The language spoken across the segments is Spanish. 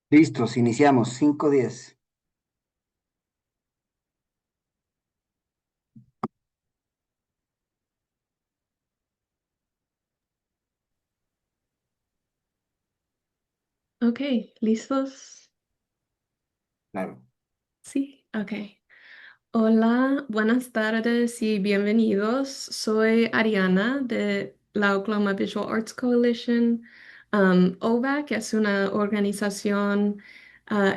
Listos, iniciamos. 5:10. Ok, ¿listos? Claro. Sí, ok. Hola, buenas tardes y bienvenidos. Soy Ariana de la Oklahoma Visual Arts Coalition. OVAC es una organización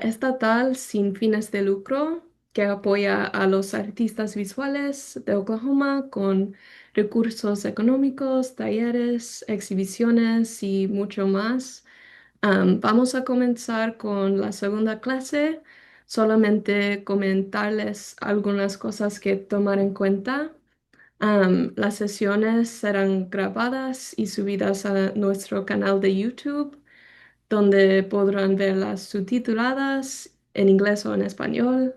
estatal sin fines de lucro que apoya a los artistas visuales de Oklahoma con recursos económicos, talleres, exhibiciones y mucho más. Vamos a comenzar con la segunda clase. Solamente comentarles algunas cosas que tomar en cuenta. Las sesiones serán grabadas y subidas a nuestro canal de YouTube, donde podrán verlas subtituladas en inglés o en español.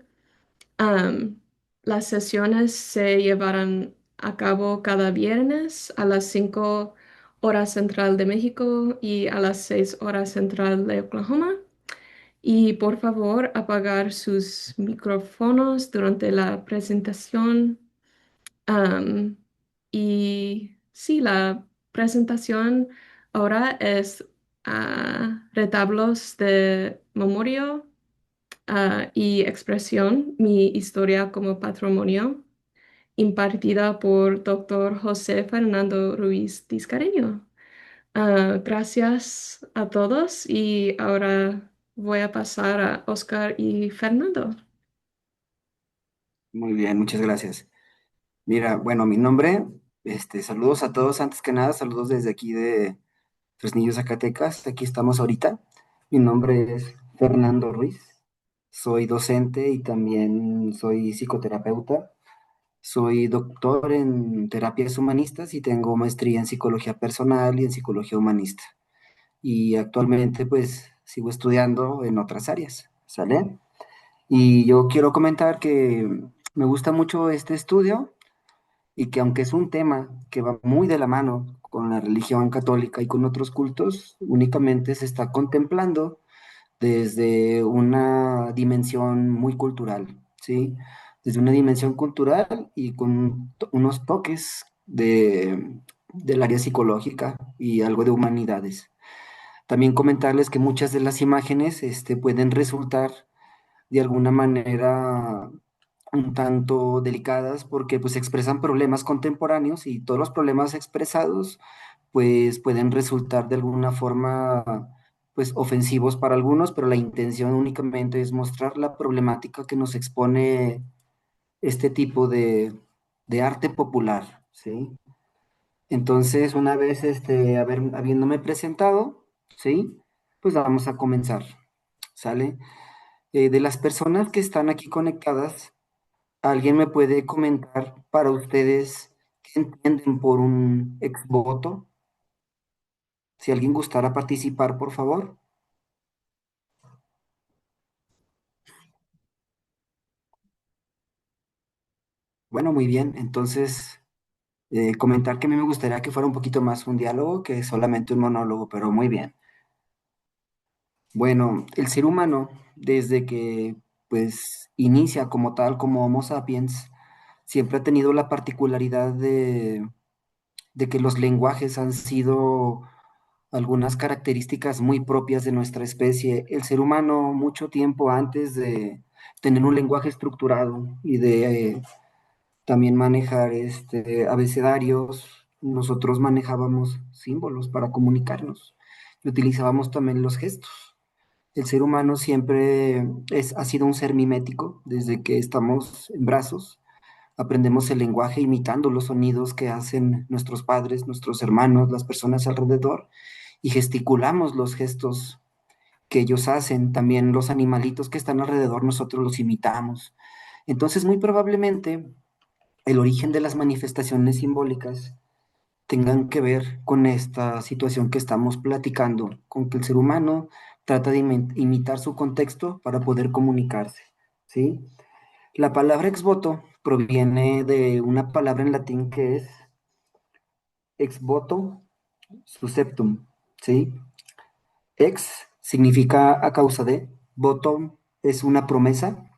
Am, las sesiones se llevarán a cabo cada viernes a las 5 horas central de México y a las 6 horas central de Oklahoma. Y por favor, apagar sus micrófonos durante la presentación. Am, y sí, la presentación ahora es retablos de memoria y expresión, mi historia como patrimonio, impartida por Dr. José Fernando Ruiz Tiscareño. Gracias a todos y ahora voy a pasar a Oscar y Fernando. Muy bien, muchas gracias. Mira, bueno, mi nombre, saludos a todos. Antes que nada, saludos desde aquí de Fresnillo, Zacatecas. Aquí estamos ahorita. Mi nombre es Fernando Ruiz. Soy docente y también soy psicoterapeuta. Soy doctor en terapias humanistas y tengo maestría en psicología personal y en psicología humanista. Y actualmente, pues, sigo estudiando en otras áreas, ¿sale? Y yo quiero comentar que me gusta mucho este estudio y que aunque es un tema que va muy de la mano con la religión católica y con otros cultos, únicamente se está contemplando desde una dimensión muy cultural, ¿sí? Desde una dimensión cultural y con unos toques del área psicológica y algo de humanidades. También comentarles que muchas de las imágenes pueden resultar de alguna manera un tanto delicadas porque pues expresan problemas contemporáneos y todos los problemas expresados pues pueden resultar de alguna forma pues ofensivos para algunos, pero la intención únicamente es mostrar la problemática que nos expone este tipo de arte popular, ¿sí? Entonces, una vez habiéndome presentado, ¿sí? Pues vamos a comenzar, ¿sale? De las personas que están aquí conectadas, ¿alguien me puede comentar para ustedes qué entienden por un exvoto? Si alguien gustara participar, por favor. Bueno, muy bien. Entonces, comentar que a mí me gustaría que fuera un poquito más un diálogo que solamente un monólogo, pero muy bien. Bueno, el ser humano, desde que pues inicia como tal, como Homo sapiens, siempre ha tenido la particularidad de que los lenguajes han sido algunas características muy propias de nuestra especie. El ser humano, mucho tiempo antes de tener un lenguaje estructurado y de también manejar abecedarios, nosotros manejábamos símbolos para comunicarnos y utilizábamos también los gestos. El ser humano siempre ha sido un ser mimético desde que estamos en brazos. Aprendemos el lenguaje imitando los sonidos que hacen nuestros padres, nuestros hermanos, las personas alrededor, y gesticulamos los gestos que ellos hacen. También los animalitos que están alrededor, nosotros los imitamos. Entonces, muy probablemente, el origen de las manifestaciones simbólicas tengan que ver con esta situación que estamos platicando, con que el ser humano trata de imitar su contexto para poder comunicarse, ¿sí? La palabra ex voto proviene de una palabra en latín que es ex voto susceptum, ¿sí? Ex significa a causa de, voto es una promesa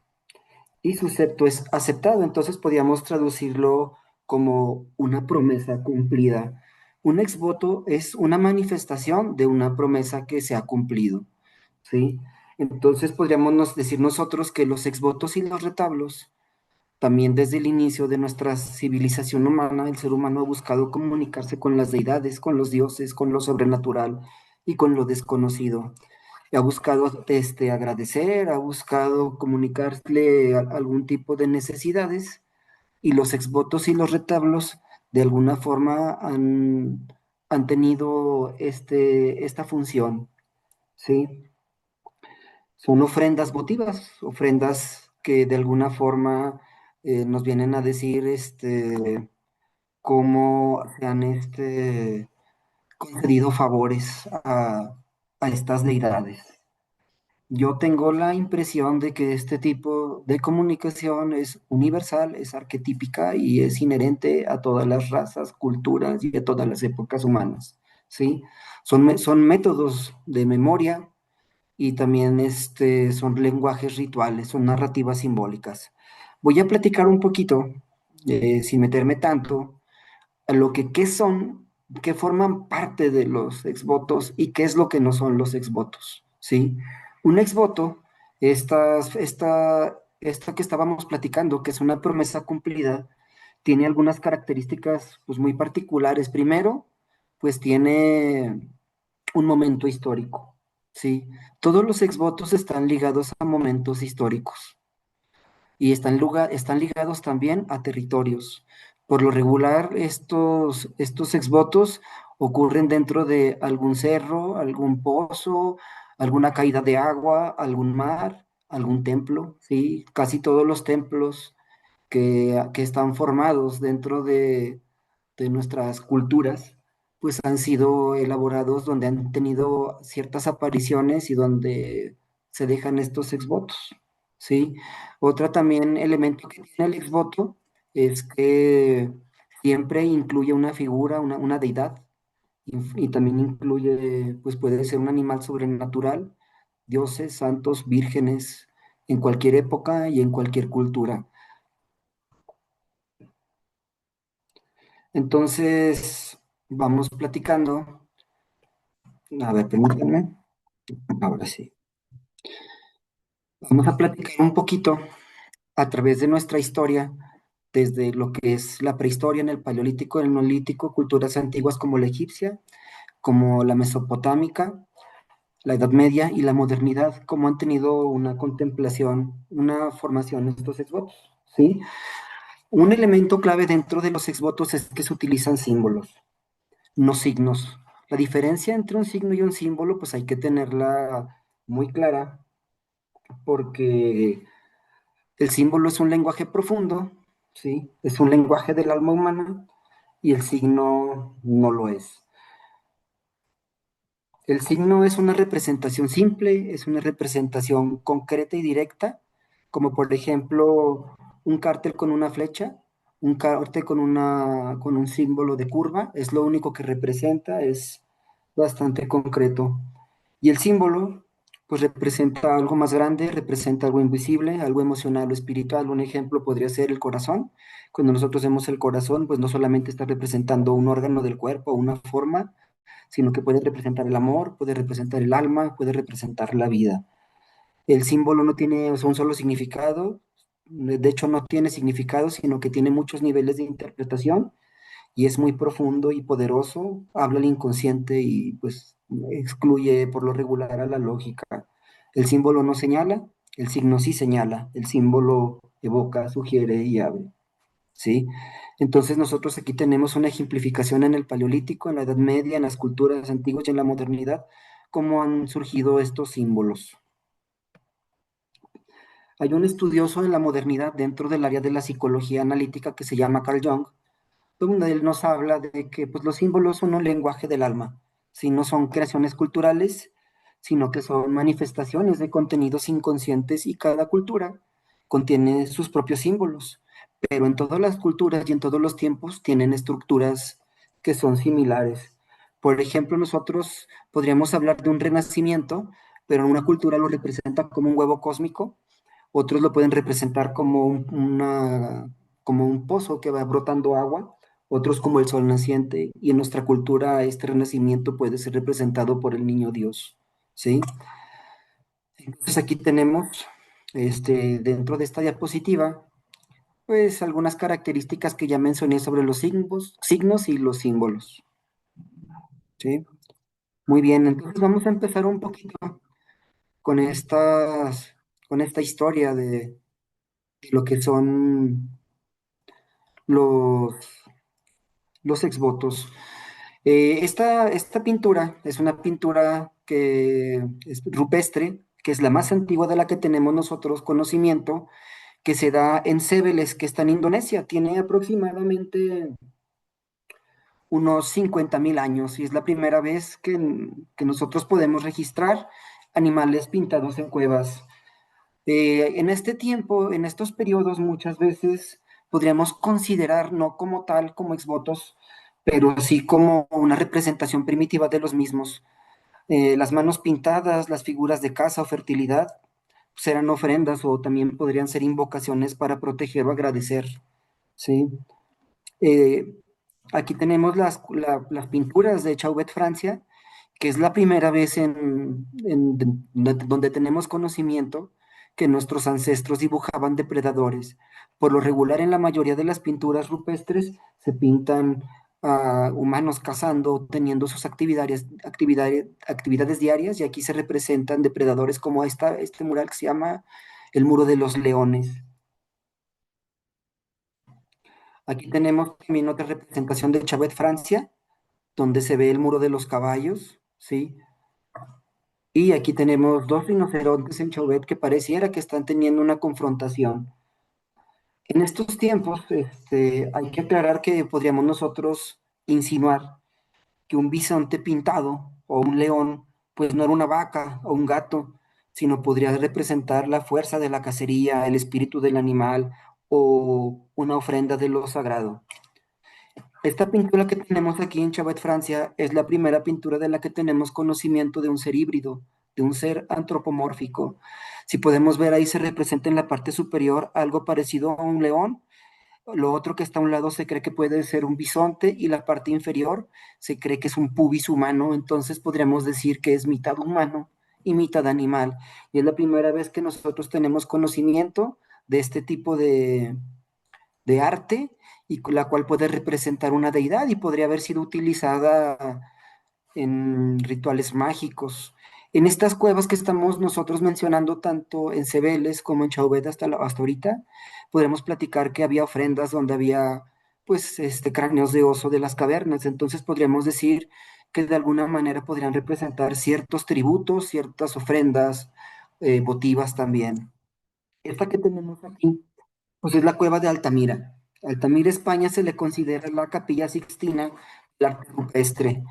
y sucepto es aceptado. Entonces podríamos traducirlo como una promesa cumplida. Un ex voto es una manifestación de una promesa que se ha cumplido, ¿sí? Entonces podríamos decir nosotros que los ex votos y los retablos, también desde el inicio de nuestra civilización humana, el ser humano ha buscado comunicarse con las deidades, con los dioses, con lo sobrenatural y con lo desconocido. Ha buscado agradecer, ha buscado comunicarle algún tipo de necesidades y los exvotos y los retablos de alguna forma han tenido esta función, ¿sí? Son ofrendas votivas, ofrendas que de alguna forma nos vienen a decir cómo se han concedido favores a estas deidades. Yo tengo la impresión de que este tipo de comunicación es universal, es arquetípica y es inherente a todas las razas, culturas y a todas las épocas humanas, ¿sí? Son métodos de memoria y también son lenguajes rituales, son narrativas simbólicas. Voy a platicar un poquito, sin meterme tanto, a lo que qué son, qué forman parte de los exvotos y qué es lo que no son los exvotos, ¿sí? Un exvoto, esta que estábamos platicando, que es una promesa cumplida, tiene algunas características pues, muy particulares. Primero, pues tiene un momento histórico, ¿sí? Todos los exvotos están ligados a momentos históricos y están ligados también a territorios. Por lo regular, estos exvotos ocurren dentro de algún cerro, algún pozo, alguna caída de agua, algún mar, algún templo, ¿sí? Casi todos los templos que están formados dentro de nuestras culturas, pues han sido elaborados donde han tenido ciertas apariciones y donde se dejan estos exvotos, ¿sí? Otra también elemento que tiene el exvoto es que siempre incluye una figura, una deidad, y también incluye, pues puede ser un animal sobrenatural, dioses, santos, vírgenes, en cualquier época y en cualquier cultura. Entonces, vamos platicando. A ver, permítanme. Ahora sí. Vamos a platicar un poquito a través de nuestra historia, desde lo que es la prehistoria en el Paleolítico, el Neolítico, culturas antiguas como la egipcia, como la mesopotámica, la Edad Media y la modernidad, cómo han tenido una contemplación, una formación estos exvotos, ¿sí? Un elemento clave dentro de los exvotos es que se utilizan símbolos, no signos. La diferencia entre un signo y un símbolo, pues hay que tenerla muy clara, porque el símbolo es un lenguaje profundo, ¿sí? Es un lenguaje del alma humana y el signo no lo es. El signo es una representación simple, es una representación concreta y directa, como por ejemplo un cartel con una flecha, un cartel con un símbolo de curva, es lo único que representa, es bastante concreto. Y el símbolo, pues representa algo más grande, representa algo invisible, algo emocional o espiritual. Un ejemplo podría ser el corazón. Cuando nosotros vemos el corazón, pues no solamente está representando un órgano del cuerpo, una forma, sino que puede representar el amor, puede representar el alma, puede representar la vida. El símbolo no tiene un solo significado, de hecho no tiene significado, sino que tiene muchos niveles de interpretación y es muy profundo y poderoso, habla al inconsciente y pues excluye por lo regular a la lógica. El símbolo no señala, el signo sí señala, el símbolo evoca, sugiere y abre. ¿Sí? Entonces nosotros aquí tenemos una ejemplificación en el Paleolítico, en la Edad Media, en las culturas antiguas y en la modernidad, cómo han surgido estos símbolos. Hay un estudioso en la modernidad dentro del área de la psicología analítica que se llama Carl Jung, donde él nos habla de que pues, los símbolos son un lenguaje del alma, si no son creaciones culturales, sino que son manifestaciones de contenidos inconscientes y cada cultura contiene sus propios símbolos, pero en todas las culturas y en todos los tiempos tienen estructuras que son similares. Por ejemplo, nosotros podríamos hablar de un renacimiento pero en una cultura lo representa como un huevo cósmico, otros lo pueden representar como como un pozo que va brotando agua, otros como el sol naciente, y en nuestra cultura este renacimiento puede ser representado por el niño Dios, ¿sí? Entonces aquí tenemos, dentro de esta diapositiva, pues algunas características que ya mencioné sobre los signos y los símbolos, ¿sí? Muy bien, entonces vamos a empezar un poquito con con esta historia de lo que son los, los exvotos. Esta pintura es una pintura que es rupestre, que es la más antigua de la que tenemos nosotros conocimiento, que se da en Cebeles, que está en Indonesia. Tiene aproximadamente unos 50.000 años y es la primera vez que nosotros podemos registrar animales pintados en cuevas. En este tiempo, en estos periodos, muchas veces podríamos considerar no como tal, como exvotos, pero sí como una representación primitiva de los mismos. Las manos pintadas, las figuras de caza o fertilidad, serán ofrendas o también podrían ser invocaciones para proteger o agradecer, ¿sí? Eh, Aquí tenemos las pinturas de Chauvet, Francia, que es la primera vez donde tenemos conocimiento que nuestros ancestros dibujaban depredadores. Por lo regular, en la mayoría de las pinturas rupestres se pintan a humanos cazando, teniendo sus actividades diarias, y aquí se representan depredadores como este mural que se llama el Muro de los Leones. Aquí tenemos también otra representación de Chauvet, Francia, donde se ve el Muro de los Caballos, ¿sí? Y aquí tenemos dos rinocerontes en Chauvet que pareciera que están teniendo una confrontación. En estos tiempos, hay que aclarar que podríamos nosotros insinuar que un bisonte pintado o un león, pues no era una vaca o un gato, sino podría representar la fuerza de la cacería, el espíritu del animal o una ofrenda de lo sagrado. Esta pintura que tenemos aquí en Chauvet, Francia, es la primera pintura de la que tenemos conocimiento de un ser híbrido, de un ser antropomórfico. Si podemos ver ahí se representa en la parte superior algo parecido a un león, lo otro que está a un lado se cree que puede ser un bisonte y la parte inferior se cree que es un pubis humano, entonces podríamos decir que es mitad humano y mitad animal. Y es la primera vez que nosotros tenemos conocimiento de este tipo de arte y la cual puede representar una deidad y podría haber sido utilizada en rituales mágicos. En estas cuevas que estamos nosotros mencionando, tanto en Cebeles como en Chauvet hasta ahorita, podremos platicar que había ofrendas donde había, pues, cráneos de oso de las cavernas. Entonces podríamos decir que de alguna manera podrían representar ciertos tributos, ciertas ofrendas votivas también. Esta que tenemos aquí pues es la cueva de Altamira. Altamira, España, se le considera la capilla sixtina del arte rupestre.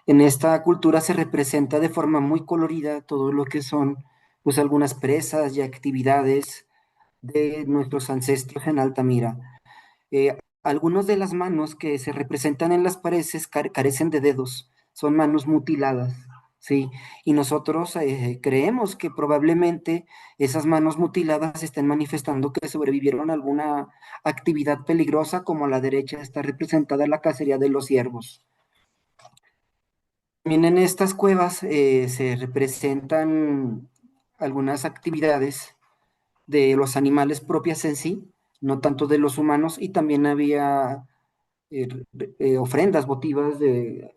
En esta cultura se representa de forma muy colorida todo lo que son pues algunas presas y actividades de nuestros ancestros en Altamira. Algunas de las manos que se representan en las paredes carecen de dedos, son manos mutiladas, ¿sí? Y nosotros creemos que probablemente esas manos mutiladas estén manifestando que sobrevivieron a alguna actividad peligrosa, como a la derecha está representada la cacería de los ciervos. También en estas cuevas se representan algunas actividades de los animales propias en sí, no tanto de los humanos, y también había ofrendas votivas de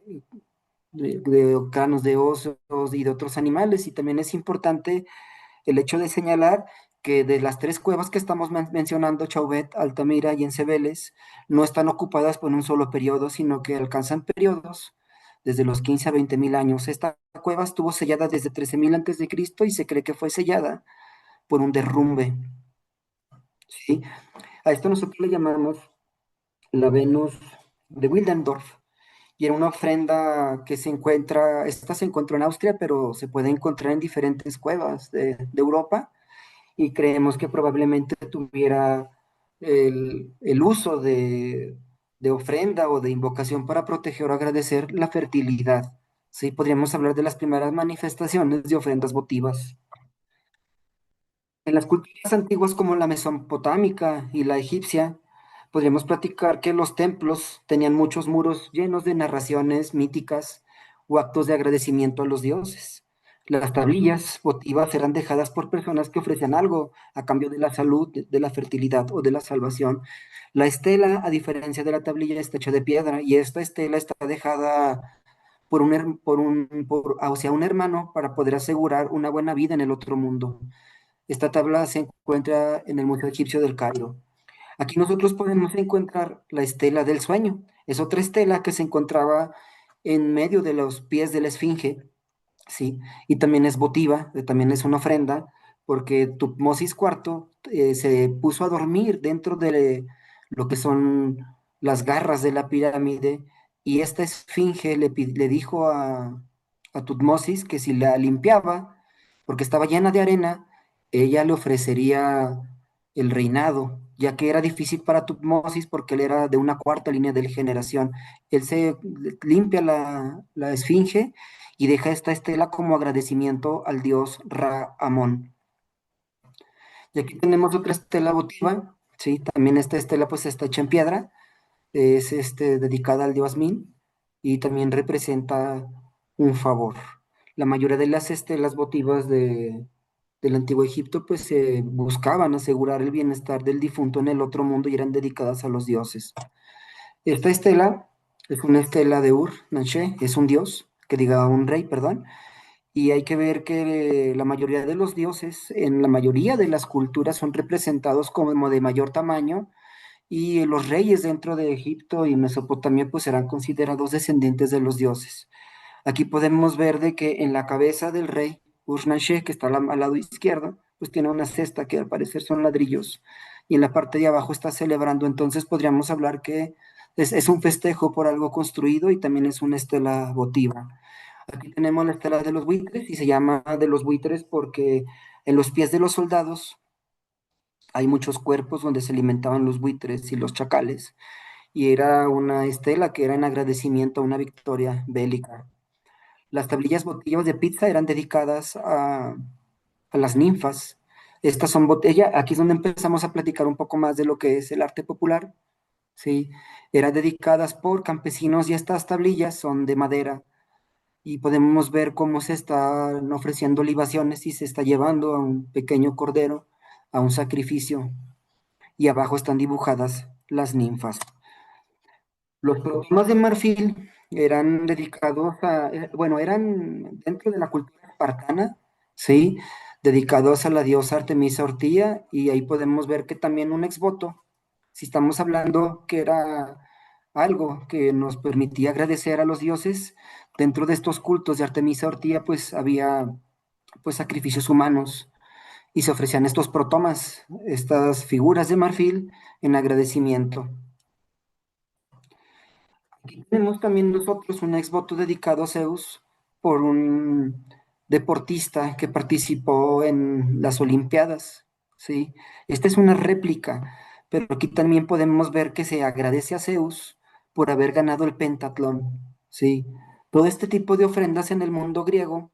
canos de osos y de otros animales. Y también es importante el hecho de señalar que de las tres cuevas que estamos mencionando, Chauvet, Altamira y Encebeles, no están ocupadas por un solo periodo, sino que alcanzan periodos desde los 15 a 20.000 años. Esta cueva estuvo sellada desde 13.000 antes de Cristo y se cree que fue sellada por un derrumbe, ¿sí? A esto nosotros le llamamos la Venus de Willendorf. Y era una ofrenda que esta se encontró en Austria, pero se puede encontrar en diferentes cuevas de Europa, y creemos que probablemente tuviera el uso de ofrenda o de invocación para proteger o agradecer la fertilidad, Sí, podríamos hablar de las primeras manifestaciones de ofrendas votivas. En las culturas antiguas como la mesopotámica y la egipcia, podríamos platicar que los templos tenían muchos muros llenos de narraciones míticas o actos de agradecimiento a los dioses. Las tablillas votivas eran dejadas por personas que ofrecían algo a cambio de la salud, de la fertilidad o de la salvación. La estela, a diferencia de la tablilla, está hecha de piedra y esta estela está dejada por o sea, un hermano para poder asegurar una buena vida en el otro mundo. Esta tabla se encuentra en el Museo Egipcio del Cairo. Aquí nosotros podemos encontrar la estela del sueño. Es otra estela que se encontraba en medio de los pies de la esfinge, ¿sí? Y también es votiva, también es una ofrenda, porque Tutmosis IV se puso a dormir dentro de lo que son las garras de la pirámide, y esta esfinge le dijo a Tutmosis que si la limpiaba, porque estaba llena de arena, ella le ofrecería el reinado, ya que era difícil para Tutmosis porque él era de una cuarta línea de generación. Él se limpia la esfinge y deja esta estela como agradecimiento al dios Ra-Amón. Y aquí tenemos otra estela votiva, sí, también esta estela pues está hecha en piedra, es dedicada al dios Min y también representa un favor. La mayoría de las estelas votivas del antiguo Egipto pues buscaban asegurar el bienestar del difunto en el otro mundo y eran dedicadas a los dioses. Esta estela es una estela de Ur-Nanshe, es un dios, que diga un rey, perdón, y hay que ver que la mayoría de los dioses, en la mayoría de las culturas, son representados como de mayor tamaño y los reyes dentro de Egipto y Mesopotamia pues serán considerados descendientes de los dioses. Aquí podemos ver de que en la cabeza del rey Ur-Nanshe, que está al lado izquierdo, pues tiene una cesta que al parecer son ladrillos y en la parte de abajo está celebrando. Entonces podríamos hablar que es un festejo por algo construido y también es una estela votiva. Aquí tenemos la estela de los buitres y se llama de los buitres porque en los pies de los soldados hay muchos cuerpos donde se alimentaban los buitres y los chacales y era una estela que era en agradecimiento a una victoria bélica. Las tablillas botellas de pizza eran dedicadas a las ninfas. Estas son botellas, aquí es donde empezamos a platicar un poco más de lo que es el arte popular, ¿sí? Eran dedicadas por campesinos y estas tablillas son de madera y podemos ver cómo se están ofreciendo libaciones y se está llevando a un pequeño cordero a un sacrificio y abajo están dibujadas las ninfas. Los problemas de marfil eran dedicados bueno, eran dentro de la cultura espartana, ¿sí? Dedicados a la diosa Artemisa Ortía, y ahí podemos ver que también un exvoto, si estamos hablando que era algo que nos permitía agradecer a los dioses, dentro de estos cultos de Artemisa Ortía, pues había pues sacrificios humanos y se ofrecían estos protomas, estas figuras de marfil en agradecimiento. Aquí tenemos también nosotros un exvoto dedicado a Zeus por un deportista que participó en las Olimpiadas, ¿sí? Esta es una réplica, pero aquí también podemos ver que se agradece a Zeus por haber ganado el pentatlón, ¿sí? Todo este tipo de ofrendas en el mundo griego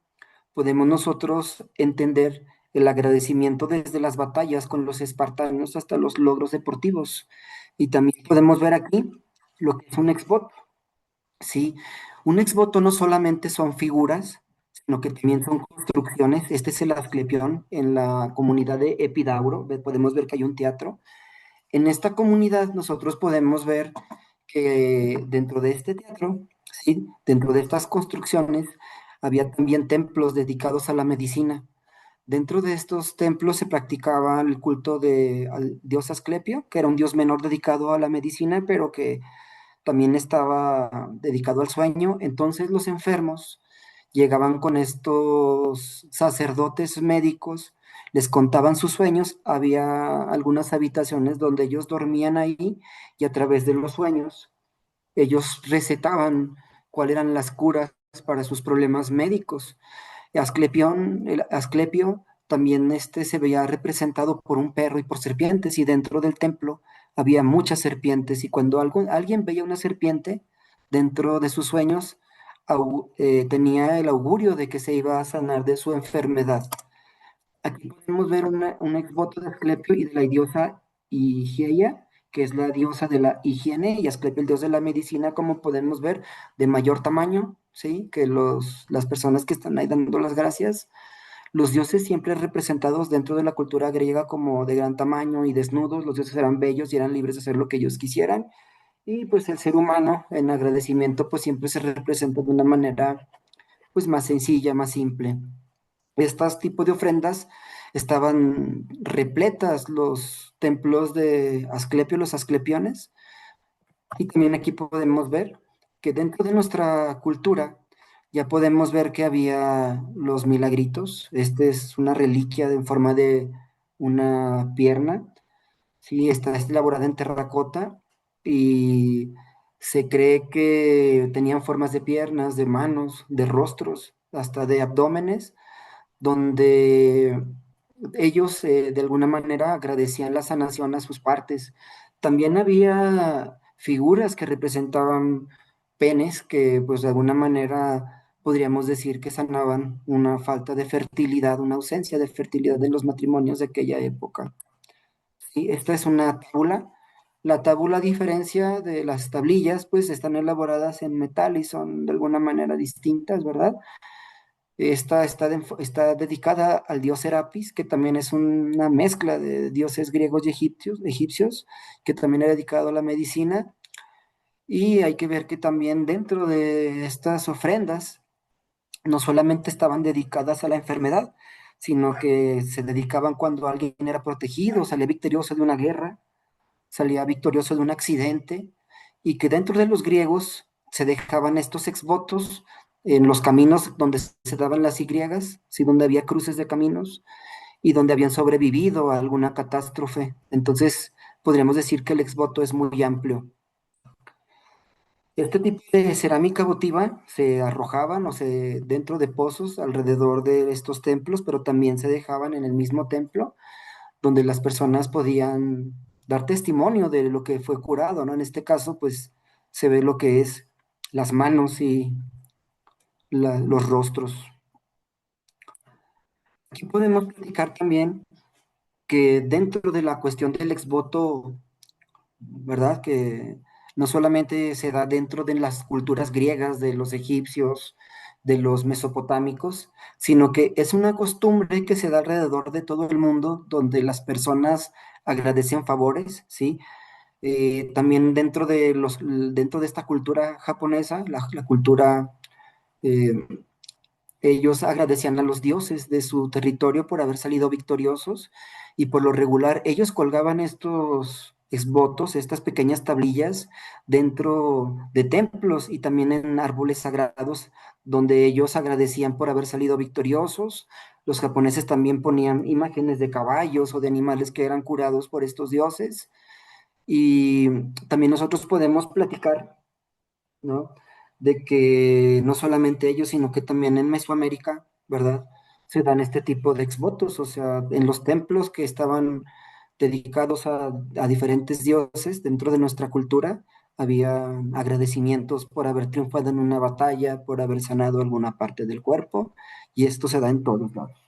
podemos nosotros entender el agradecimiento desde las batallas con los espartanos hasta los logros deportivos. Y también podemos ver aquí lo que es un exvoto. Sí, un exvoto no solamente son figuras, sino que también son construcciones. Este es el Asclepión en la comunidad de Epidauro. Podemos ver que hay un teatro. En esta comunidad nosotros podemos ver que dentro de este teatro, sí, dentro de estas construcciones, había también templos dedicados a la medicina. Dentro de estos templos se practicaba el culto al dios Asclepio, que era un dios menor dedicado a la medicina, pero que también estaba dedicado al sueño. Entonces los enfermos llegaban con estos sacerdotes médicos, les contaban sus sueños, había algunas habitaciones donde ellos dormían ahí y a través de los sueños ellos recetaban cuáles eran las curas para sus problemas médicos. El Asclepio también se veía representado por un perro y por serpientes, y dentro del templo había muchas serpientes, y cuando alguien veía una serpiente dentro de sus sueños, tenía el augurio de que se iba a sanar de su enfermedad. Aquí podemos ver un exvoto de Asclepio y de la diosa Higeia, que es la diosa de la higiene, y Asclepio el dios de la medicina, como podemos ver, de mayor tamaño, ¿sí? Que las personas que están ahí dando las gracias. Los dioses siempre representados dentro de la cultura griega como de gran tamaño y desnudos, los dioses eran bellos y eran libres de hacer lo que ellos quisieran. Y pues el ser humano en agradecimiento pues siempre se representa de una manera pues más sencilla, más simple. Estos tipos de ofrendas estaban repletas los templos de Asclepio, los asclepiones, y también aquí podemos ver que dentro de nuestra cultura ya podemos ver que había los milagritos. Este es una reliquia en forma de una pierna. Sí, está elaborada en terracota y se cree que tenían formas de piernas, de manos, de rostros, hasta de abdómenes, donde ellos de alguna manera agradecían la sanación a sus partes. También había figuras que representaban penes que pues de alguna manera podríamos decir que sanaban una falta de fertilidad, una ausencia de fertilidad en los matrimonios de aquella época. Sí, esta es una tabla. La tabla, a diferencia de las tablillas, pues están elaboradas en metal y son de alguna manera distintas, ¿verdad? Esta está dedicada al dios Serapis, que también es una mezcla de dioses griegos y egipcios, que también era dedicado a la medicina. Y hay que ver que también dentro de estas ofrendas no solamente estaban dedicadas a la enfermedad, sino que se dedicaban cuando alguien era protegido, salía victorioso de una guerra, salía victorioso de un accidente, y que dentro de los griegos se dejaban estos exvotos en los caminos donde se daban las Y, ¿sí? Donde había cruces de caminos y donde habían sobrevivido a alguna catástrofe. Entonces, podríamos decir que el exvoto es muy amplio. Este tipo de cerámica votiva se arrojaban dentro de pozos alrededor de estos templos, pero también se dejaban en el mismo templo donde las personas podían dar testimonio de lo que fue curado, ¿no? En este caso, pues se ve lo que es las manos y los rostros. Aquí podemos platicar también que dentro de la cuestión del exvoto, ¿verdad? Que no solamente se da dentro de las culturas griegas, de los egipcios, de los mesopotámicos, sino que es una costumbre que se da alrededor de todo el mundo, donde las personas agradecen favores, ¿sí? También dentro de esta cultura japonesa, la cultura, eh, ellos agradecían a los dioses de su territorio por haber salido victoriosos y por lo regular ellos colgaban estos exvotos, estas pequeñas tablillas dentro de templos y también en árboles sagrados donde ellos agradecían por haber salido victoriosos. Los japoneses también ponían imágenes de caballos o de animales que eran curados por estos dioses. Y también nosotros podemos platicar, ¿no? De que no solamente ellos, sino que también en Mesoamérica, ¿verdad? Se dan este tipo de exvotos, o sea, en los templos que estaban dedicados a diferentes dioses dentro de nuestra cultura, había agradecimientos por haber triunfado en una batalla, por haber sanado alguna parte del cuerpo, y esto se da en todos lados.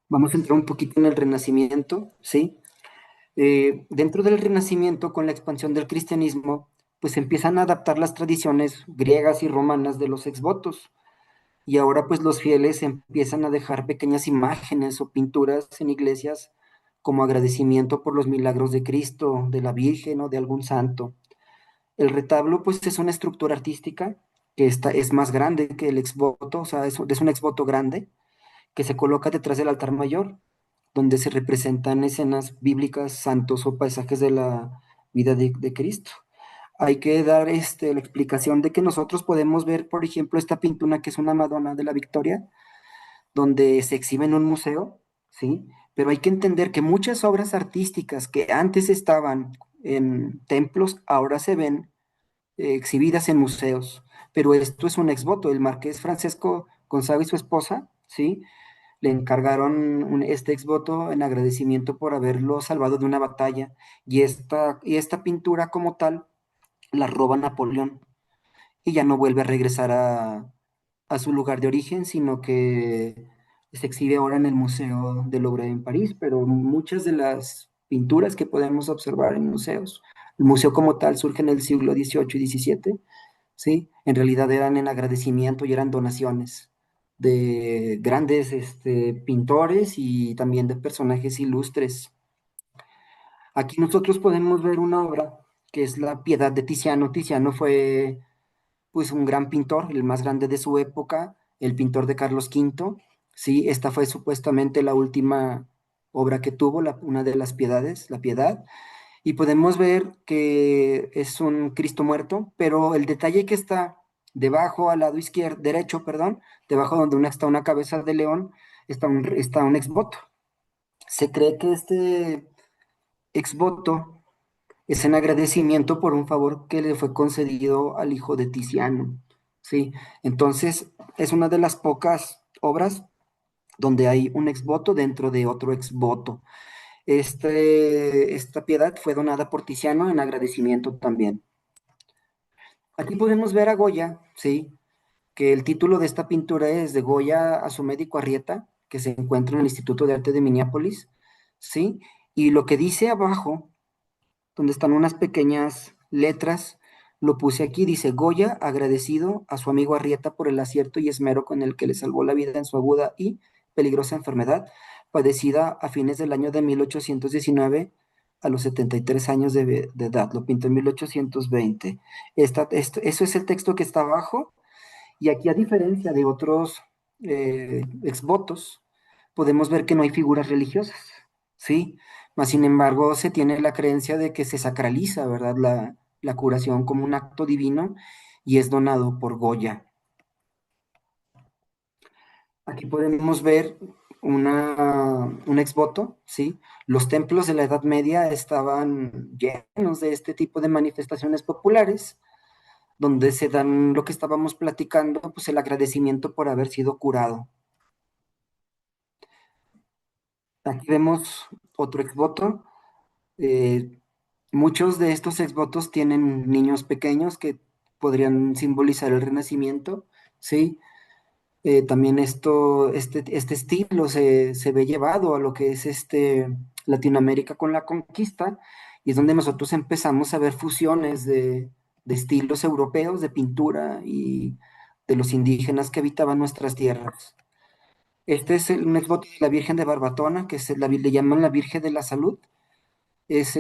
Vamos a entrar un poquito en el Renacimiento, ¿sí? Dentro del Renacimiento, con la expansión del cristianismo, pues empiezan a adaptar las tradiciones griegas y romanas de los exvotos. Y ahora pues los fieles empiezan a dejar pequeñas imágenes o pinturas en iglesias como agradecimiento por los milagros de Cristo, de la Virgen o de algún santo. El retablo pues es una estructura artística que es más grande que el exvoto, o sea, es un exvoto grande que se coloca detrás del altar mayor, donde se representan escenas bíblicas, santos o paisajes de la vida de Cristo. Hay que dar la explicación de que nosotros podemos ver, por ejemplo, esta pintura que es una Madonna de la Victoria, donde se exhibe en un museo, ¿sí? Pero hay que entender que muchas obras artísticas que antes estaban en templos, ahora se ven exhibidas en museos. Pero esto es un exvoto. El marqués Francesco Gonzaga y su esposa, ¿sí? Le encargaron este exvoto en agradecimiento por haberlo salvado de una batalla. Y esta pintura como tal la roba Napoleón. y ya no vuelve a regresar a su lugar de origen, sino que se exhibe ahora en el Museo del Louvre en París, pero muchas de las pinturas que podemos observar en museos, el museo como tal surge en el siglo XVIII y XVII, ¿sí? En realidad eran en agradecimiento y eran donaciones de grandes pintores y también de personajes ilustres. Aquí nosotros podemos ver una obra que es La Piedad de Tiziano. Tiziano fue pues un gran pintor, el más grande de su época, el pintor de Carlos V. Sí, esta fue supuestamente la última obra que tuvo, una de las piedades, la Piedad, y podemos ver que es un Cristo muerto, pero el detalle que está debajo, al lado izquierdo, derecho, perdón, debajo donde está una cabeza de león, está un exvoto. Se cree que este exvoto es en agradecimiento por un favor que le fue concedido al hijo de Tiziano, ¿sí? Entonces, es una de las pocas obras donde hay un exvoto dentro de otro exvoto. Esta piedad fue donada por Tiziano en agradecimiento también. Aquí podemos ver a Goya, ¿sí? Que el título de esta pintura es de Goya a su médico Arrieta, que se encuentra en el Instituto de Arte de Minneapolis, ¿sí? Y lo que dice abajo donde están unas pequeñas letras. Lo puse aquí, dice Goya, agradecido a su amigo Arrieta por el acierto y esmero con el que le salvó la vida en su aguda y peligrosa enfermedad, padecida a fines del año de 1819 a los 73 años de edad. Lo pintó en 1820. Eso es el texto que está abajo. Y aquí, a diferencia de otros exvotos, podemos ver que no hay figuras religiosas, ¿sí? Mas, sin embargo, se tiene la creencia de que se sacraliza, ¿verdad? La curación como un acto divino y es donado por Goya. Aquí podemos ver un exvoto, ¿sí? Los templos de la Edad Media estaban llenos de este tipo de manifestaciones populares, donde se dan lo que estábamos platicando, pues el agradecimiento por haber sido curado. Aquí vemos otro exvoto. Eh, Muchos de estos exvotos tienen niños pequeños que podrían simbolizar el renacimiento, ¿sí? También este estilo se ve llevado a lo que es Latinoamérica con la conquista, y es donde nosotros empezamos a ver fusiones de estilos europeos, de pintura y de los indígenas que habitaban nuestras tierras. Este es un exvoto de la Virgen de Barbatona, que le llaman la Virgen de la Salud. Es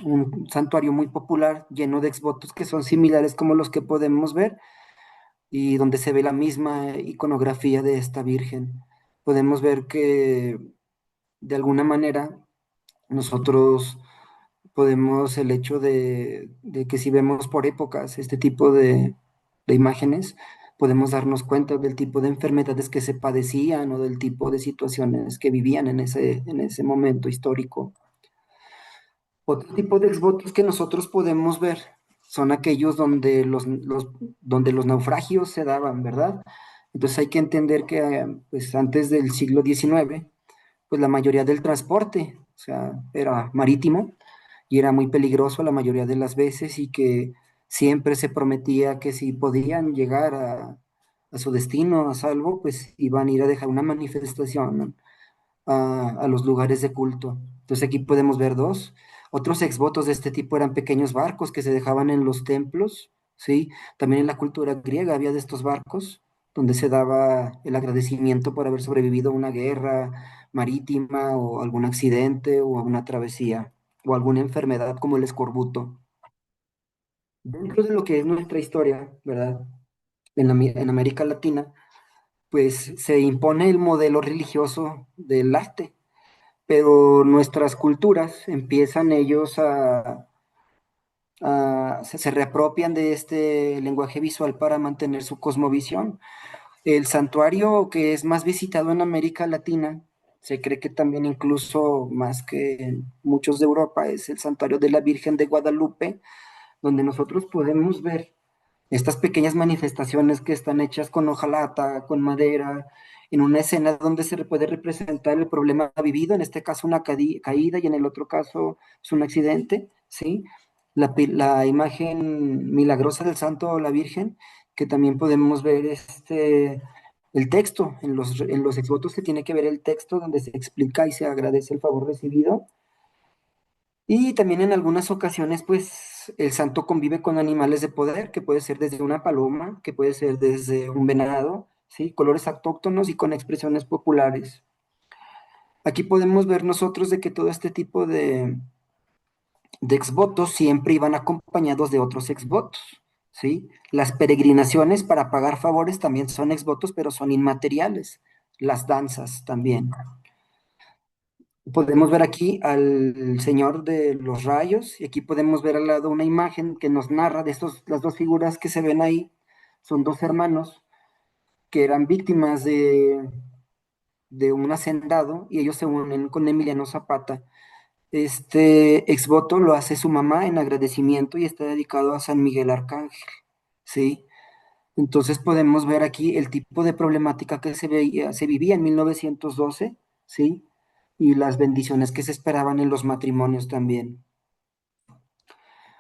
un santuario muy popular, lleno de exvotos que son similares como los que podemos ver y donde se ve la misma iconografía de esta Virgen. Podemos ver que de alguna manera nosotros podemos el hecho de que si vemos por épocas este tipo de imágenes, podemos darnos cuenta del tipo de enfermedades que se padecían o del tipo de situaciones que vivían en ese momento histórico. Otro tipo de exvotos que nosotros podemos ver son aquellos donde donde los naufragios se daban, ¿verdad? Entonces hay que entender que pues antes del siglo XIX, pues la mayoría del transporte, o sea, era marítimo y era muy peligroso la mayoría de las veces y que siempre se prometía que si podían llegar a su destino a salvo, pues iban a ir a dejar una manifestación a los lugares de culto. Entonces aquí podemos ver dos. Otros exvotos de este tipo eran pequeños barcos que se dejaban en los templos, ¿sí? También en la cultura griega había de estos barcos donde se daba el agradecimiento por haber sobrevivido a una guerra marítima o algún accidente o a una travesía o alguna enfermedad como el escorbuto. Dentro de lo que es nuestra historia, ¿verdad? En América Latina, pues se impone el modelo religioso del arte, pero nuestras culturas empiezan ellos se reapropian de este lenguaje visual para mantener su cosmovisión. El santuario que es más visitado en América Latina, se cree que también incluso más que en muchos de Europa, es el santuario de la Virgen de Guadalupe, donde nosotros podemos ver estas pequeñas manifestaciones que están hechas con hojalata, con madera, en una escena donde se puede representar el problema vivido, en este caso una caída y en el otro caso es un accidente, ¿sí? la imagen milagrosa del santo o la Virgen, que también podemos ver el texto, en los exvotos se tiene que ver el texto donde se explica y se agradece el favor recibido. Y también en algunas ocasiones, pues, el santo convive con animales de poder, que puede ser desde una paloma, que puede ser desde un venado, ¿sí? Colores autóctonos y con expresiones populares. Aquí podemos ver nosotros de que todo este tipo de exvotos siempre iban acompañados de otros exvotos, ¿sí? Las peregrinaciones para pagar favores también son exvotos, pero son inmateriales. Las danzas también. Podemos ver aquí al Señor de los Rayos y aquí podemos ver al lado una imagen que nos narra de las dos figuras que se ven ahí. Son dos hermanos que eran víctimas de un hacendado y ellos se unen con Emiliano Zapata. Este exvoto lo hace su mamá en agradecimiento y está dedicado a San Miguel Arcángel, ¿sí? Entonces podemos ver aquí el tipo de problemática que se vivía en 1912, ¿sí? Y las bendiciones que se esperaban en los matrimonios también.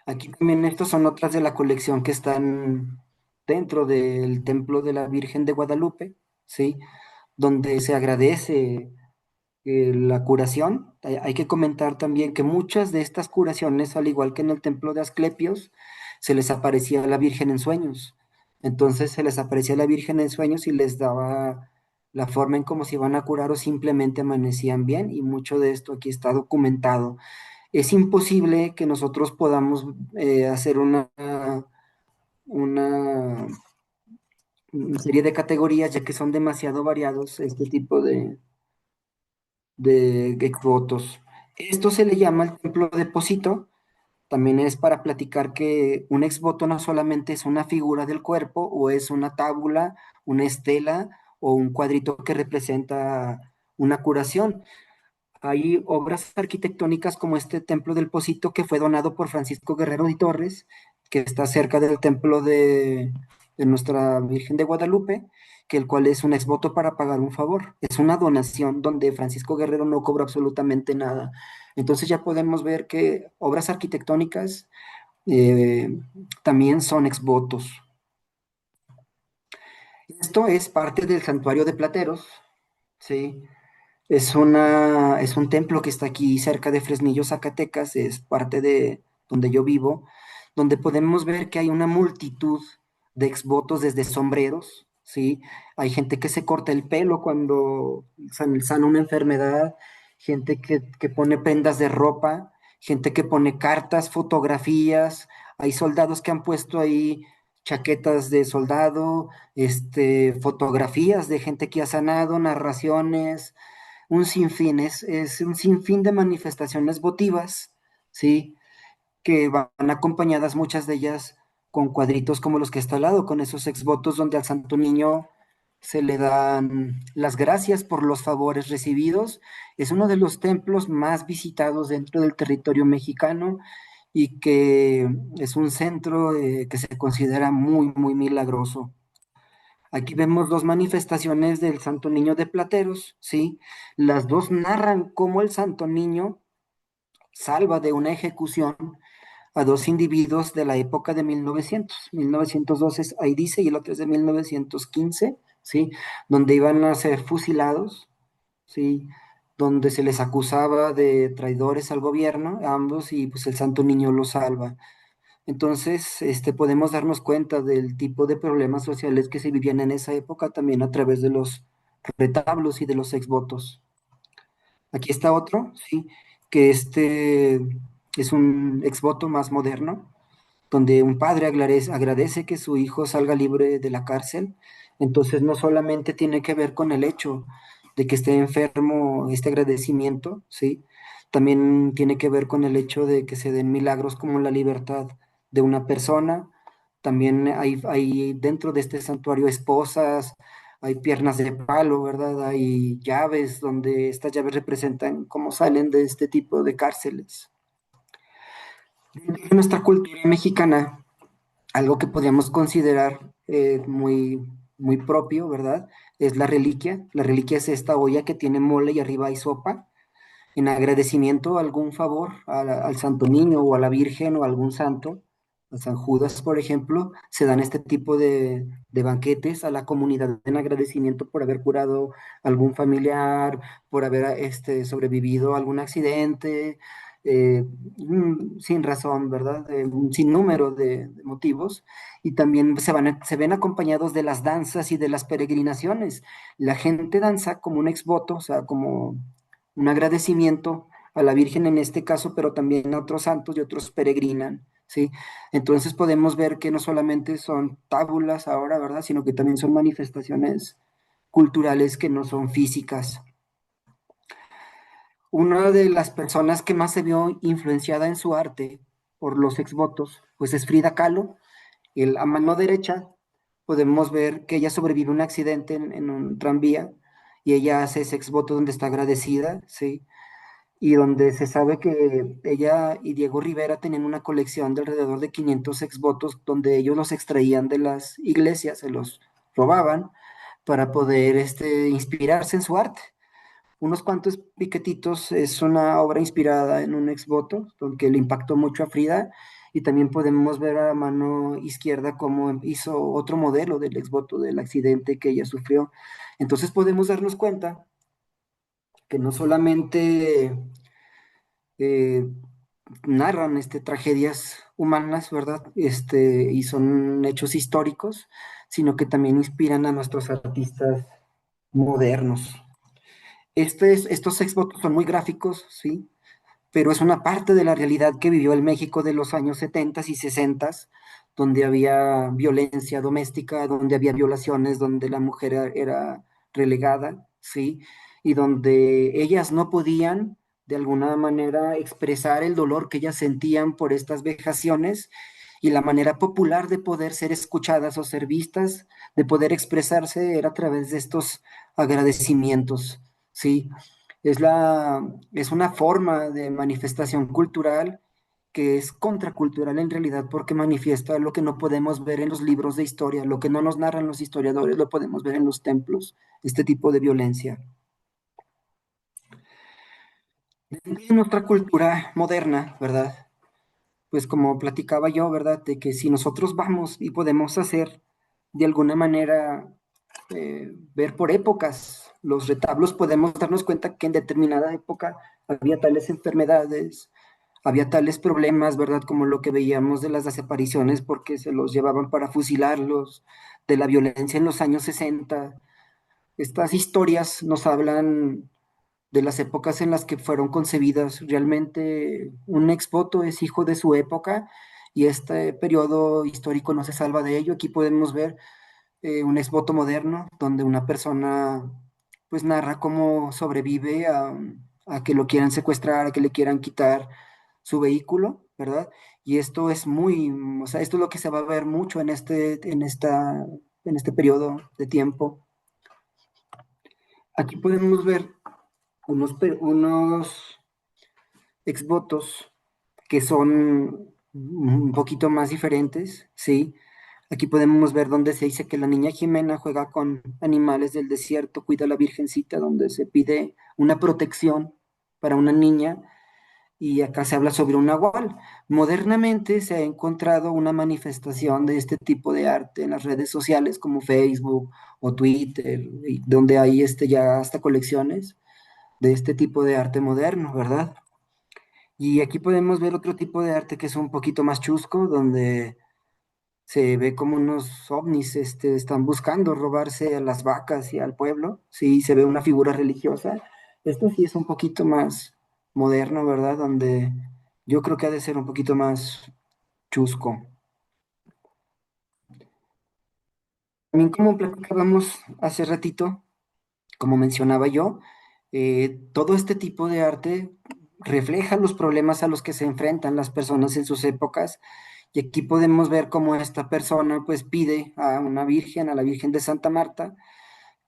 Aquí también estas son otras de la colección que están dentro del Templo de la Virgen de Guadalupe, ¿sí? Donde se agradece la curación. Hay que comentar también que muchas de estas curaciones, al igual que en el templo de Asclepios, se les aparecía a la Virgen en sueños. Entonces se les aparecía a la Virgen en sueños y les daba la forma en cómo se iban a curar o simplemente amanecían bien y mucho de esto aquí está documentado. Es imposible que nosotros podamos hacer una, una serie de categorías ya que son demasiado variados este tipo de exvotos. Esto se le llama el templo depósito. También es para platicar que un exvoto no solamente es una figura del cuerpo o es una tábula, una estela o un cuadrito que representa una curación. Hay obras arquitectónicas como este templo del Pocito que fue donado por Francisco Guerrero y Torres, que está cerca del templo de Nuestra Virgen de Guadalupe, que el cual es un exvoto para pagar un favor. Es una donación donde Francisco Guerrero no cobra absolutamente nada. Entonces ya podemos ver que obras arquitectónicas eh, también son exvotos. Esto es parte del santuario de Plateros, ¿sí? Es un templo que está aquí cerca de Fresnillo, Zacatecas, es parte de donde yo vivo, donde podemos ver que hay una multitud de exvotos desde sombreros, ¿sí? Hay gente que se corta el pelo cuando sana una enfermedad, gente que pone prendas de ropa, gente que pone cartas, fotografías, hay soldados que han puesto ahí chaquetas de soldado, fotografías de gente que ha sanado, narraciones, un sinfín, es un sinfín de manifestaciones votivas, ¿sí? Que van acompañadas muchas de ellas con cuadritos como los que está al lado, con esos exvotos donde al Santo Niño se le dan las gracias por los favores recibidos. Es uno de los templos más visitados dentro del territorio mexicano y que es un centro que se considera muy, muy milagroso. Aquí vemos dos manifestaciones del Santo Niño de Plateros, ¿sí? Las dos narran cómo el Santo Niño salva de una ejecución a dos individuos de la época de 1912, ahí dice, y el otro es de 1915, ¿sí? Donde iban a ser fusilados, ¿sí? Donde se les acusaba de traidores al gobierno, a ambos, y pues el Santo Niño los salva. Entonces, podemos darnos cuenta del tipo de problemas sociales que se vivían en esa época también a través de los retablos y de los exvotos. Aquí está otro, sí, que es un exvoto más moderno, donde un padre agradece que su hijo salga libre de la cárcel. Entonces, no solamente tiene que ver con el hecho de que esté enfermo, este agradecimiento, sí, también tiene que ver con el hecho de que se den milagros como la libertad de una persona. También hay dentro de este santuario esposas, hay piernas de palo, ¿verdad? Hay llaves donde estas llaves representan cómo salen de este tipo de cárceles. Dentro de nuestra cultura mexicana, algo que podríamos considerar muy, muy propio, ¿verdad? Es la reliquia. La reliquia es esta olla que tiene mole y arriba hay sopa. en agradecimiento a algún favor al Santo Niño o a la Virgen o a algún santo, a San Judas, por ejemplo, se dan este tipo de banquetes a la comunidad en agradecimiento por haber curado algún familiar, por haber sobrevivido a algún accidente, sin razón, ¿verdad? Un sinnúmero de motivos. Y también se ven acompañados de las danzas y de las peregrinaciones. La gente danza como un exvoto, o sea, como un agradecimiento a la Virgen en este caso, pero también a otros santos y otros peregrinan, ¿sí? Entonces podemos ver que no solamente son tábulas ahora, ¿verdad? Sino que también son manifestaciones culturales que no son físicas. Una de las personas que más se vio influenciada en su arte por los exvotos, pues es Frida Kahlo. A mano derecha podemos ver que ella sobrevive a un accidente en un tranvía y ella hace ese exvoto donde está agradecida, ¿sí? Y donde se sabe que ella y Diego Rivera tenían una colección de alrededor de 500 exvotos donde ellos los extraían de las iglesias, se los robaban para poder inspirarse en su arte. Unos cuantos piquetitos es una obra inspirada en un exvoto, que le impactó mucho a Frida, y también podemos ver a mano izquierda cómo hizo otro modelo del exvoto del accidente que ella sufrió. Entonces podemos darnos cuenta que no solamente eh, narran tragedias humanas, ¿verdad? Y son hechos históricos, sino que también inspiran a nuestros artistas modernos. Estos exvotos son muy gráficos, ¿sí? Pero es una parte de la realidad que vivió el México de los años 70 y 60, donde había violencia doméstica, donde había violaciones, donde la mujer era relegada, ¿sí? Y donde ellas no podían de alguna manera expresar el dolor que ellas sentían por estas vejaciones y la manera popular de poder ser escuchadas o ser vistas, de poder expresarse, era a través de estos agradecimientos, ¿sí? Es, la, es una forma de manifestación cultural que es contracultural en realidad porque manifiesta lo que no podemos ver en los libros de historia, lo que no nos narran los historiadores, lo podemos ver en los templos, este tipo de violencia. En nuestra cultura moderna, ¿verdad? Pues como platicaba yo, ¿verdad? De que si nosotros vamos y podemos hacer de alguna manera ver por épocas los retablos, podemos darnos cuenta que en determinada época había tales enfermedades, había tales problemas, ¿verdad? Como lo que veíamos de las desapariciones porque se los llevaban para fusilarlos, de la violencia en los años 60. Estas historias nos hablan de las épocas en las que fueron concebidas. Realmente un exvoto es hijo de su época y este periodo histórico no se salva de ello. Aquí podemos ver un exvoto moderno donde una persona pues narra cómo sobrevive a que lo quieran secuestrar, a que le quieran quitar su vehículo, ¿verdad? Y esto es o sea, esto es lo que se va a ver mucho en este periodo de tiempo. Aquí podemos ver unos exvotos que son un poquito más diferentes, ¿sí? Aquí podemos ver donde se dice que la niña Jimena juega con animales del desierto, cuida a la Virgencita, donde se pide una protección para una niña, y acá se habla sobre un nahual. Modernamente se ha encontrado una manifestación de este tipo de arte en las redes sociales como Facebook o Twitter, y donde hay ya hasta colecciones de este tipo de arte moderno, ¿verdad? Y aquí podemos ver otro tipo de arte que es un poquito más chusco, donde se ve como unos ovnis están buscando robarse a las vacas y al pueblo. Sí, se ve una figura religiosa. Esto sí es un poquito más moderno, ¿verdad? Donde yo creo que ha de ser un poquito más chusco. También como platicábamos hace ratito, como mencionaba yo, todo este tipo de arte refleja los problemas a los que se enfrentan las personas en sus épocas. Y aquí podemos ver cómo esta persona pues pide a una virgen, a la Virgen de Santa Marta,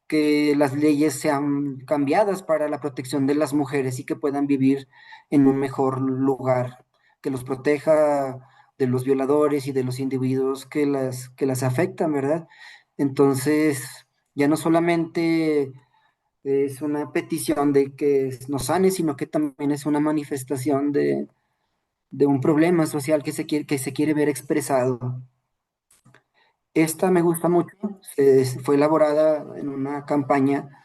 que las leyes sean cambiadas para la protección de las mujeres y que puedan vivir en un mejor lugar, que los proteja de los violadores y de los individuos que las afectan, ¿verdad? Entonces, ya no solamente es una petición de que nos sane, sino que también es una manifestación de un problema social que se quiere ver expresado. Esta me gusta mucho, fue elaborada en una campaña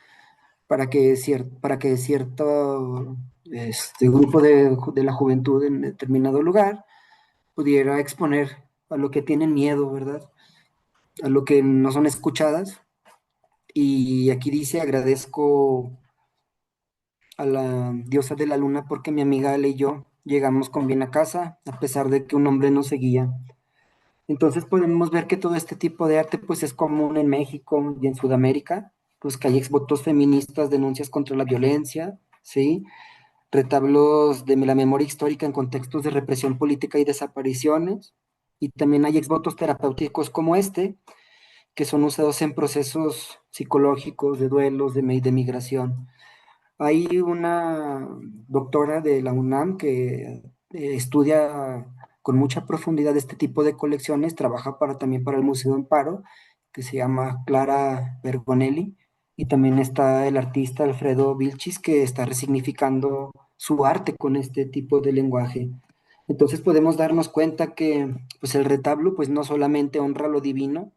para que cierto grupo de la juventud en determinado lugar pudiera exponer a lo que tienen miedo, ¿verdad? A lo que no son escuchadas. Y aquí dice, agradezco a la diosa de la luna porque mi amiga Ale y yo llegamos con bien a casa, a pesar de que un hombre nos seguía. Entonces podemos ver que todo este tipo de arte pues es común en México y en Sudamérica, pues que hay exvotos feministas, denuncias contra la violencia, ¿sí? Retablos de la memoria histórica en contextos de represión política y desapariciones, y también hay exvotos terapéuticos como este, que son usados en procesos psicológicos, de duelos, de migración. Hay una doctora de la UNAM que estudia con mucha profundidad este tipo de colecciones, trabaja también para el Museo Amparo, que se llama Clara Bergonelli, y también está el artista Alfredo Vilchis, que está resignificando su arte con este tipo de lenguaje. Entonces podemos darnos cuenta que pues el retablo pues no solamente honra lo divino,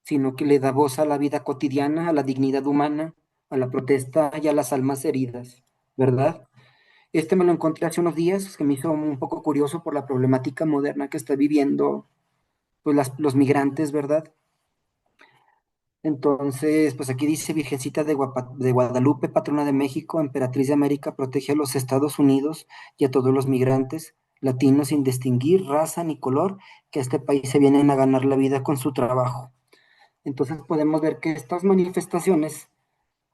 sino que le da voz a la vida cotidiana, a la dignidad humana, a la protesta y a las almas heridas, ¿verdad? Este me lo encontré hace unos días, que me hizo un poco curioso por la problemática moderna que está viviendo pues, los migrantes, ¿verdad? Entonces, pues aquí dice Virgencita de Guadalupe, patrona de México, emperatriz de América, protege a los Estados Unidos y a todos los migrantes latinos sin distinguir raza ni color, que a este país se vienen a ganar la vida con su trabajo. Entonces podemos ver que estas manifestaciones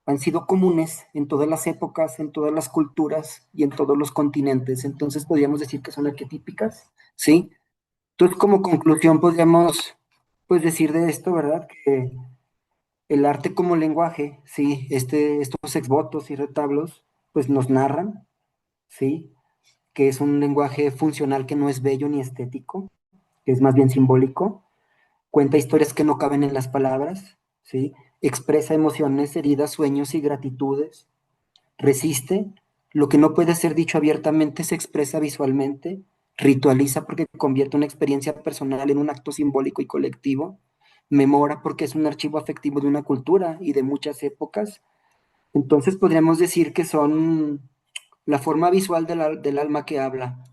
han sido comunes en todas las épocas, en todas las culturas y en todos los continentes. Entonces podríamos decir que son arquetípicas, ¿sí? Entonces como conclusión podríamos pues decir de esto, ¿verdad? Que el arte como lenguaje, sí, estos exvotos y retablos pues nos narran, ¿sí? Que es un lenguaje funcional que no es bello ni estético, que es más bien simbólico, cuenta historias que no caben en las palabras, ¿sí? Expresa emociones, heridas, sueños y gratitudes, resiste, lo que no puede ser dicho abiertamente se expresa visualmente, ritualiza porque convierte una experiencia personal en un acto simbólico y colectivo, memora porque es un archivo afectivo de una cultura y de muchas épocas. Entonces podríamos decir que son la forma visual del alma que habla.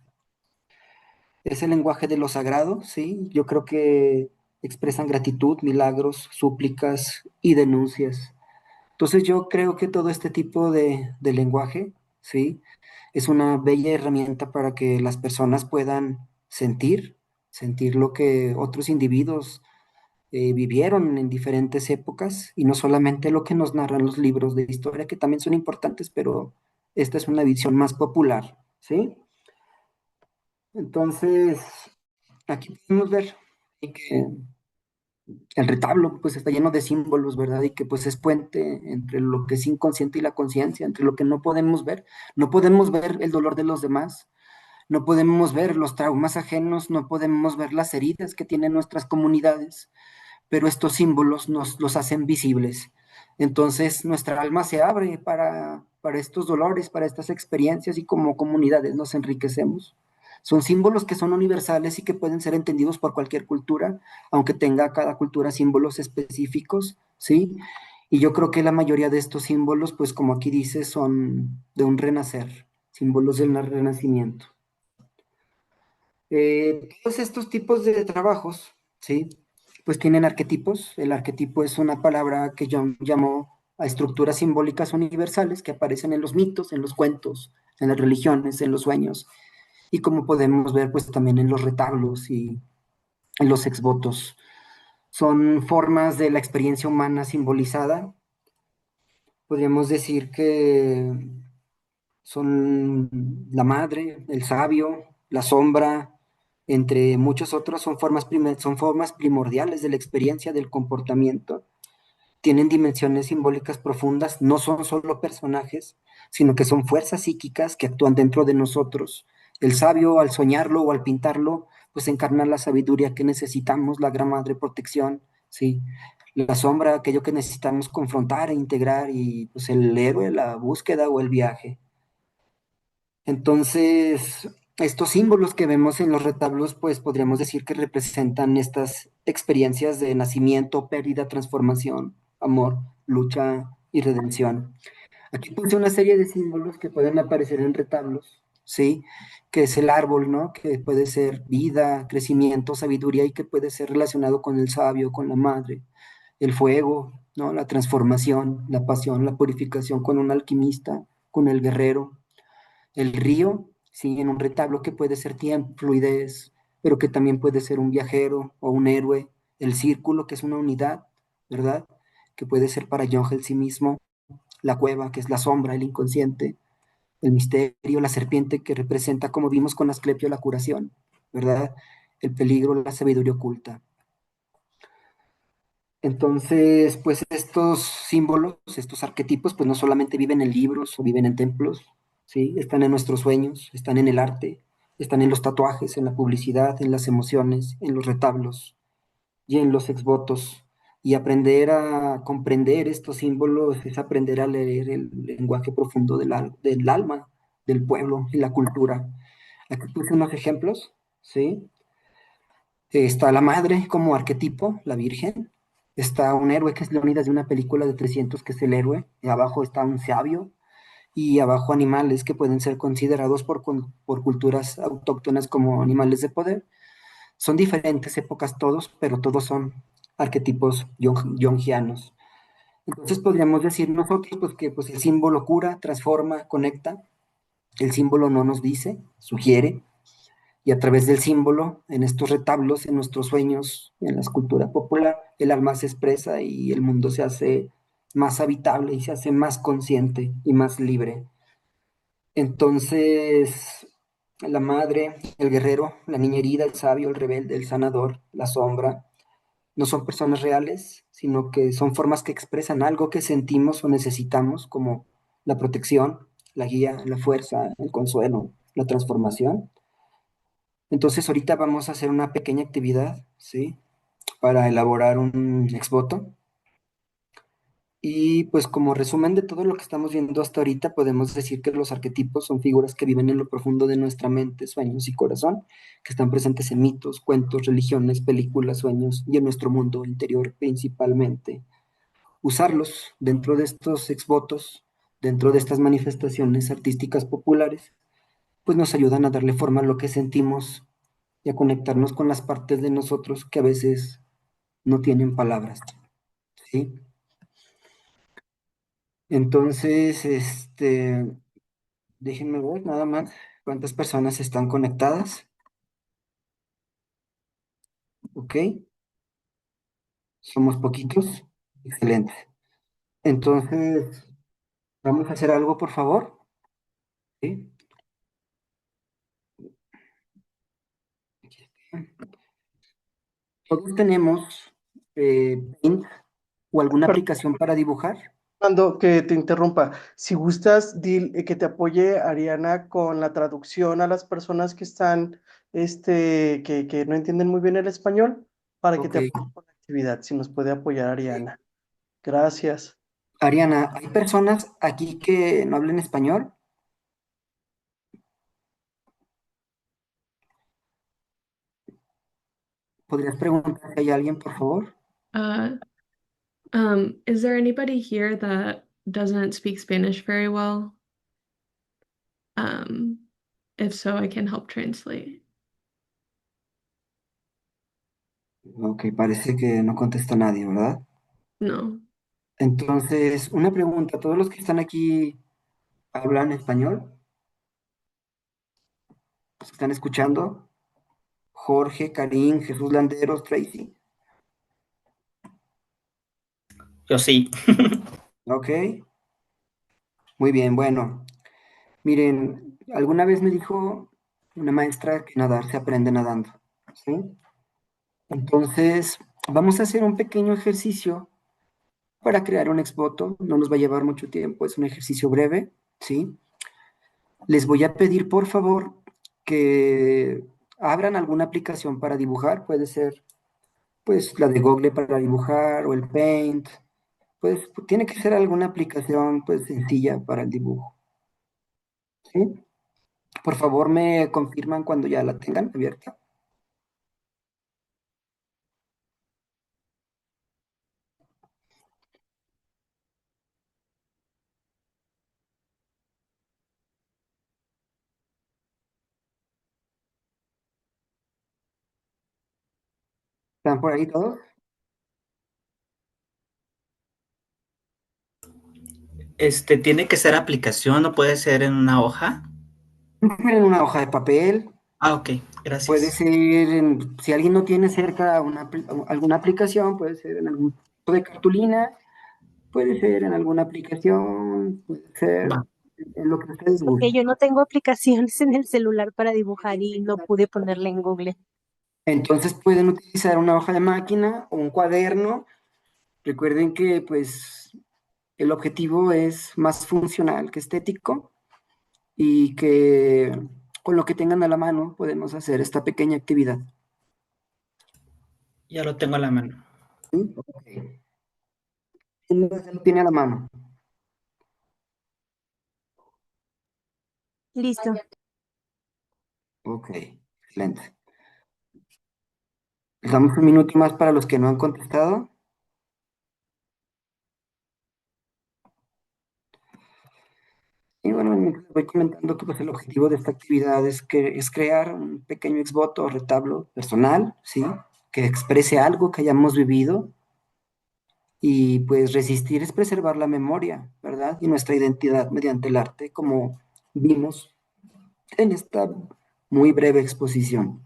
Es el lenguaje de lo sagrado, ¿sí? Yo creo que expresan gratitud, milagros, súplicas y denuncias. Entonces yo creo que todo este tipo de lenguaje, ¿sí? Es una bella herramienta para que las personas puedan sentir lo que otros individuos vivieron en diferentes épocas y no solamente lo que nos narran los libros de historia, que también son importantes, pero esta es una visión más popular, ¿sí? Entonces, aquí podemos ver que el retablo pues está lleno de símbolos, ¿verdad? Y que pues es puente entre lo que es inconsciente y la conciencia, entre lo que no podemos ver. No podemos ver el dolor de los demás, no podemos ver los traumas ajenos, no podemos ver las heridas que tienen nuestras comunidades, pero estos símbolos nos los hacen visibles. Entonces nuestra alma se abre para estos dolores, para estas experiencias y como comunidades nos enriquecemos. Son símbolos que son universales y que pueden ser entendidos por cualquier cultura, aunque tenga cada cultura símbolos específicos, ¿sí? Y yo creo que la mayoría de estos símbolos, pues como aquí dice, son de un renacer, símbolos del renacimiento. Todos estos tipos de trabajos, ¿sí? Pues tienen arquetipos. El arquetipo es una palabra que yo llamo a estructuras simbólicas universales que aparecen en los mitos, en los cuentos, en las religiones, en los sueños, y como podemos ver, pues también en los retablos y en los exvotos. Son formas de la experiencia humana simbolizada. Podríamos decir que son la madre, el sabio, la sombra, entre muchos otros, son formas primordiales de la experiencia del comportamiento. Tienen dimensiones simbólicas profundas, no son solo personajes, sino que son fuerzas psíquicas que actúan dentro de nosotros. El sabio, al soñarlo o al pintarlo, pues encarna la sabiduría que necesitamos, la gran madre protección, ¿sí? La sombra, aquello que necesitamos confrontar e integrar, y pues el héroe, la búsqueda o el viaje. Entonces, estos símbolos que vemos en los retablos, pues podríamos decir que representan estas experiencias de nacimiento, pérdida, transformación, amor, lucha y redención. Aquí puse una serie de símbolos que pueden aparecer en retablos, ¿sí? Que es el árbol, ¿no? Que puede ser vida, crecimiento, sabiduría y que puede ser relacionado con el sabio, con la madre. El fuego, ¿no? La transformación, la pasión, la purificación con un alquimista, con el guerrero. El río, sí, en un retablo que puede ser tiempo, fluidez, pero que también puede ser un viajero o un héroe. El círculo, que es una unidad, ¿verdad? Que puede ser para Jung sí mismo. La cueva, que es la sombra, el inconsciente. El misterio, la serpiente, que representa, como vimos con Asclepio, la curación, ¿verdad? El peligro, la sabiduría oculta. Entonces, pues estos símbolos, estos arquetipos, pues no solamente viven en libros o viven en templos, ¿sí? Están en nuestros sueños, están en el arte, están en los tatuajes, en la publicidad, en las emociones, en los retablos y en los exvotos. Y aprender a comprender estos símbolos es aprender a leer el lenguaje profundo del alma, del pueblo y la cultura. Aquí puse unos ejemplos, ¿sí? Está la madre como arquetipo, la Virgen. Está un héroe que es Leónidas de una película de 300 que es el héroe. Y abajo está un sabio. Y abajo animales que pueden ser considerados por culturas autóctonas como animales de poder. Son diferentes épocas todos, pero todos son arquetipos yongianos. Entonces podríamos decir nosotros pues, que pues, el símbolo cura, transforma, conecta. El símbolo no nos dice, sugiere, y a través del símbolo, en estos retablos, en nuestros sueños, en la escultura popular, el alma se expresa y el mundo se hace más habitable y se hace más consciente y más libre. Entonces, la madre, el guerrero, la niña herida, el sabio, el rebelde, el sanador, la sombra, no son personas reales, sino que son formas que expresan algo que sentimos o necesitamos, como la protección, la guía, la fuerza, el consuelo, la transformación. Entonces ahorita vamos a hacer una pequeña actividad, ¿sí? Para elaborar un exvoto. Y pues como resumen de todo lo que estamos viendo hasta ahorita, podemos decir que los arquetipos son figuras que viven en lo profundo de nuestra mente, sueños y corazón, que están presentes en mitos, cuentos, religiones, películas, sueños y en nuestro mundo interior principalmente. Usarlos dentro de estos exvotos, dentro de estas manifestaciones artísticas populares, pues nos ayudan a darle forma a lo que sentimos y a conectarnos con las partes de nosotros que a veces no tienen palabras, ¿sí? Entonces, déjenme ver nada más cuántas personas están conectadas, ¿ok? Somos poquitos, excelente. Entonces, vamos a hacer algo, por favor, ¿sí? Todos tenemos Paint o alguna aplicación para dibujar, Fernando, que te interrumpa. Si gustas, que te apoye Ariana con la traducción a las personas que están, que no entienden muy bien el español, para que ok. te apoye con la actividad. Si nos puede apoyar Ariana. Gracias. Ariana, ¿hay personas aquí que no hablen español? ¿Podrías preguntar si hay alguien, por favor? Uh, is there anybody here that doesn't speak Spanish very well? Um, if so, I can help translate. Ok, parece que no contesta nadie, ¿verdad? No. Entonces, una pregunta, ¿todos los que están aquí hablan español? ¿Los que están escuchando? Jorge, Karim, Jesús Landeros, Tracy. Yo sí. Ok, muy bien, bueno. Miren, alguna vez me dijo una maestra que nadar se aprende nadando, ¿sí? Entonces, vamos a hacer un pequeño ejercicio para crear un exvoto. No nos va a llevar mucho tiempo, es un ejercicio breve, ¿sí? Les voy a pedir, por favor, que abran alguna aplicación para dibujar. Puede ser pues la de Google para dibujar o el Paint, pues tiene que ser alguna aplicación pues sencilla para el dibujo, ¿sí? Por favor, me confirman cuando ya la tengan abierta. ¿Están por ahí todos? Tiene que ser aplicación, no puede ser en una hoja. En una hoja de papel, Ah, ok, puede gracias. ser, si alguien no tiene cerca alguna aplicación, puede ser en algún tipo de cartulina, puede ser en alguna aplicación, puede ser Va. en lo que ustedes Porque gusten. yo no tengo aplicaciones en el celular para dibujar y no pude ponerla en Google. Entonces pueden utilizar una hoja de máquina o un cuaderno. Recuerden que pues el objetivo es más funcional que estético y que con lo que tengan a la mano podemos hacer esta pequeña actividad. Ya lo tengo a la mano. ¿Sí? Ok. ¿Quién lo tiene a la mano? Listo. Ok, excelente. Les damos un minuto más para los que no han contestado. Y bueno, mientras voy comentando que pues, el objetivo de esta actividad es crear un pequeño exvoto o retablo personal, ¿sí? Que exprese algo que hayamos vivido y pues resistir es preservar la memoria, ¿verdad? Y nuestra identidad mediante el arte, como vimos en esta muy breve exposición.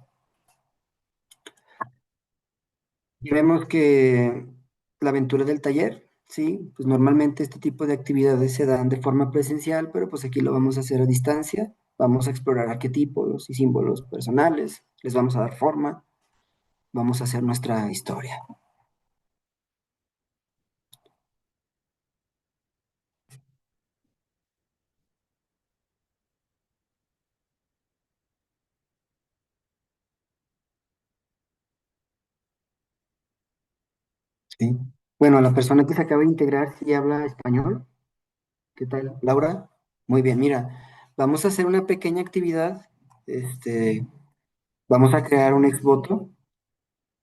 Y vemos que la aventura del taller, sí, pues normalmente este tipo de actividades se dan de forma presencial, pero pues aquí lo vamos a hacer a distancia. Vamos a explorar arquetipos y símbolos personales, les vamos a dar forma, vamos a hacer nuestra historia. ¿Sí? Bueno, la persona que se acaba de integrar sí habla español. ¿Qué tal, Laura? Muy bien, mira, vamos a hacer una pequeña actividad. Este, vamos a crear un exvoto.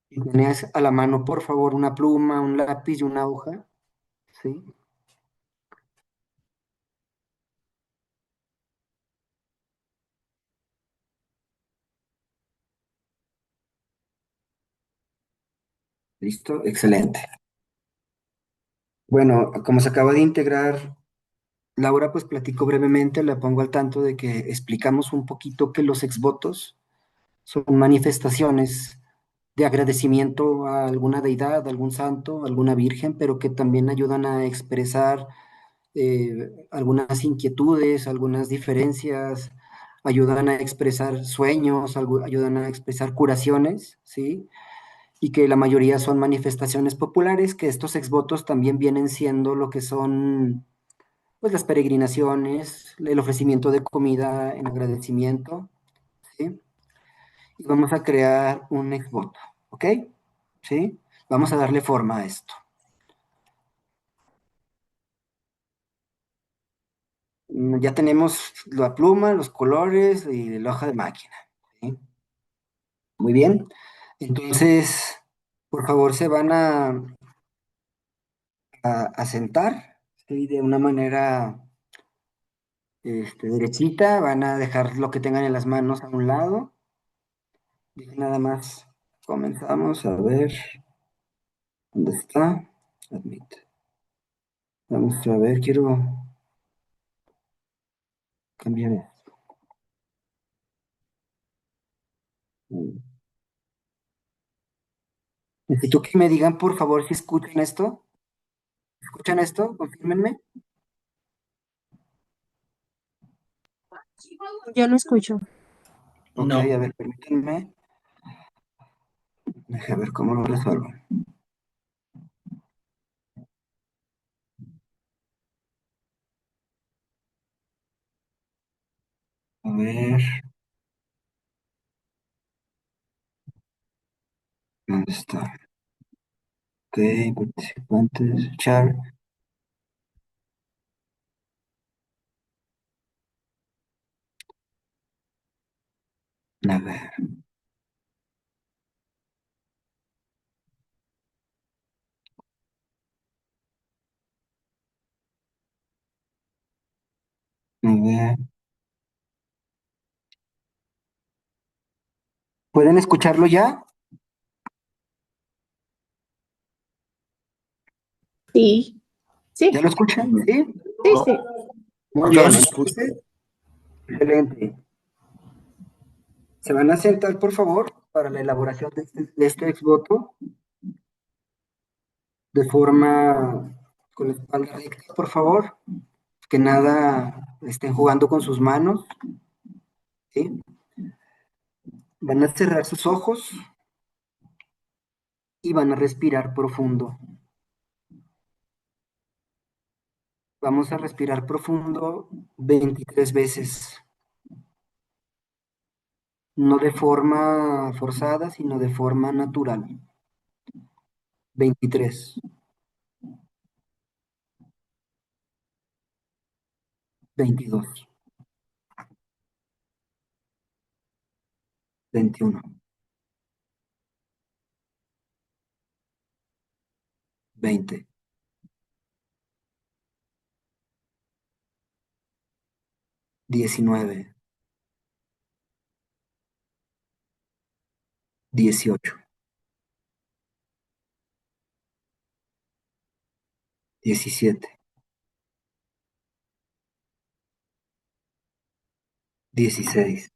Si tienes a la mano, por favor, una pluma, un lápiz y una hoja. ¿Sí? ¿Listo? Excelente. Bueno, como se acaba de integrar Laura, pues platico brevemente, la pongo al tanto de que explicamos un poquito que los exvotos son manifestaciones de agradecimiento a alguna deidad, algún santo, alguna virgen, pero que también ayudan a expresar algunas inquietudes, algunas diferencias, ayudan a expresar sueños, ayudan a expresar curaciones, ¿sí? Y que la mayoría son manifestaciones populares, que estos exvotos también vienen siendo lo que son pues las peregrinaciones, el ofrecimiento de comida en agradecimiento, ¿sí? Y vamos a crear un exvoto, ¿ok? ¿Sí? Vamos a darle forma a esto. Ya tenemos la pluma, los colores y la hoja de máquina, ¿sí? Muy bien. Entonces, por favor, se van a sentar, ¿sí? De una manera derechita, van a dejar lo que tengan en las manos a un lado. Y nada más comenzamos a ver dónde está. Admit. Vamos a ver, quiero cambiar esto. Necesito que me digan, por favor, si escuchan esto. ¿Escuchan esto? Confírmenme. Yo no escucho. Ok, a No, ver, permítanme. Déjame ver cómo lo resuelvo. A ver, ¿dónde está? participantes, char. A ver. A ver. ¿Pueden escucharlo ya? Sí, ¿Ya sí, lo escuchan? Sí. sí, sí. Muy Yo bien, los escucho. entonces, excelente. ¿Se van a sentar, por favor, para la elaboración de este exvoto de forma con la espalda recta, por favor? Que nada estén jugando con sus manos, ¿sí? Van a cerrar sus ojos y van a respirar profundo. Vamos a respirar profundo 23 veces, no de forma forzada, sino de forma natural. 23, 22, 21, 20, 19, 18, 17, 16,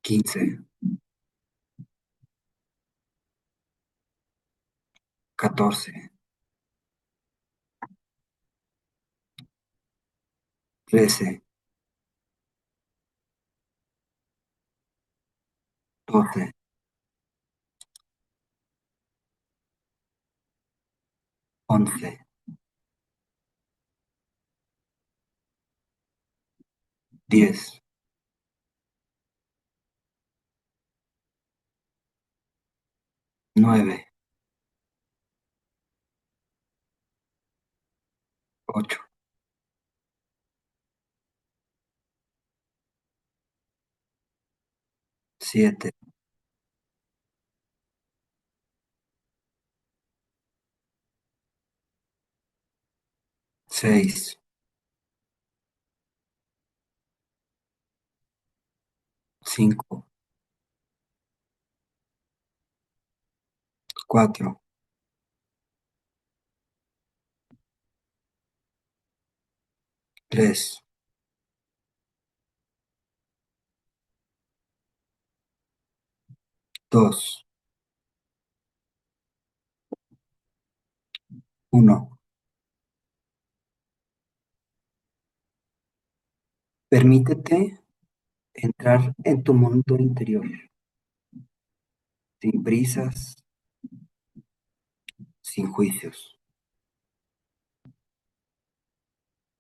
15, 14, 13, 12, 11, 10, 9, 8, 7, 6, 5, 4, 3, 2, 1. Permítete entrar en tu mundo interior, sin prisas, sin juicios.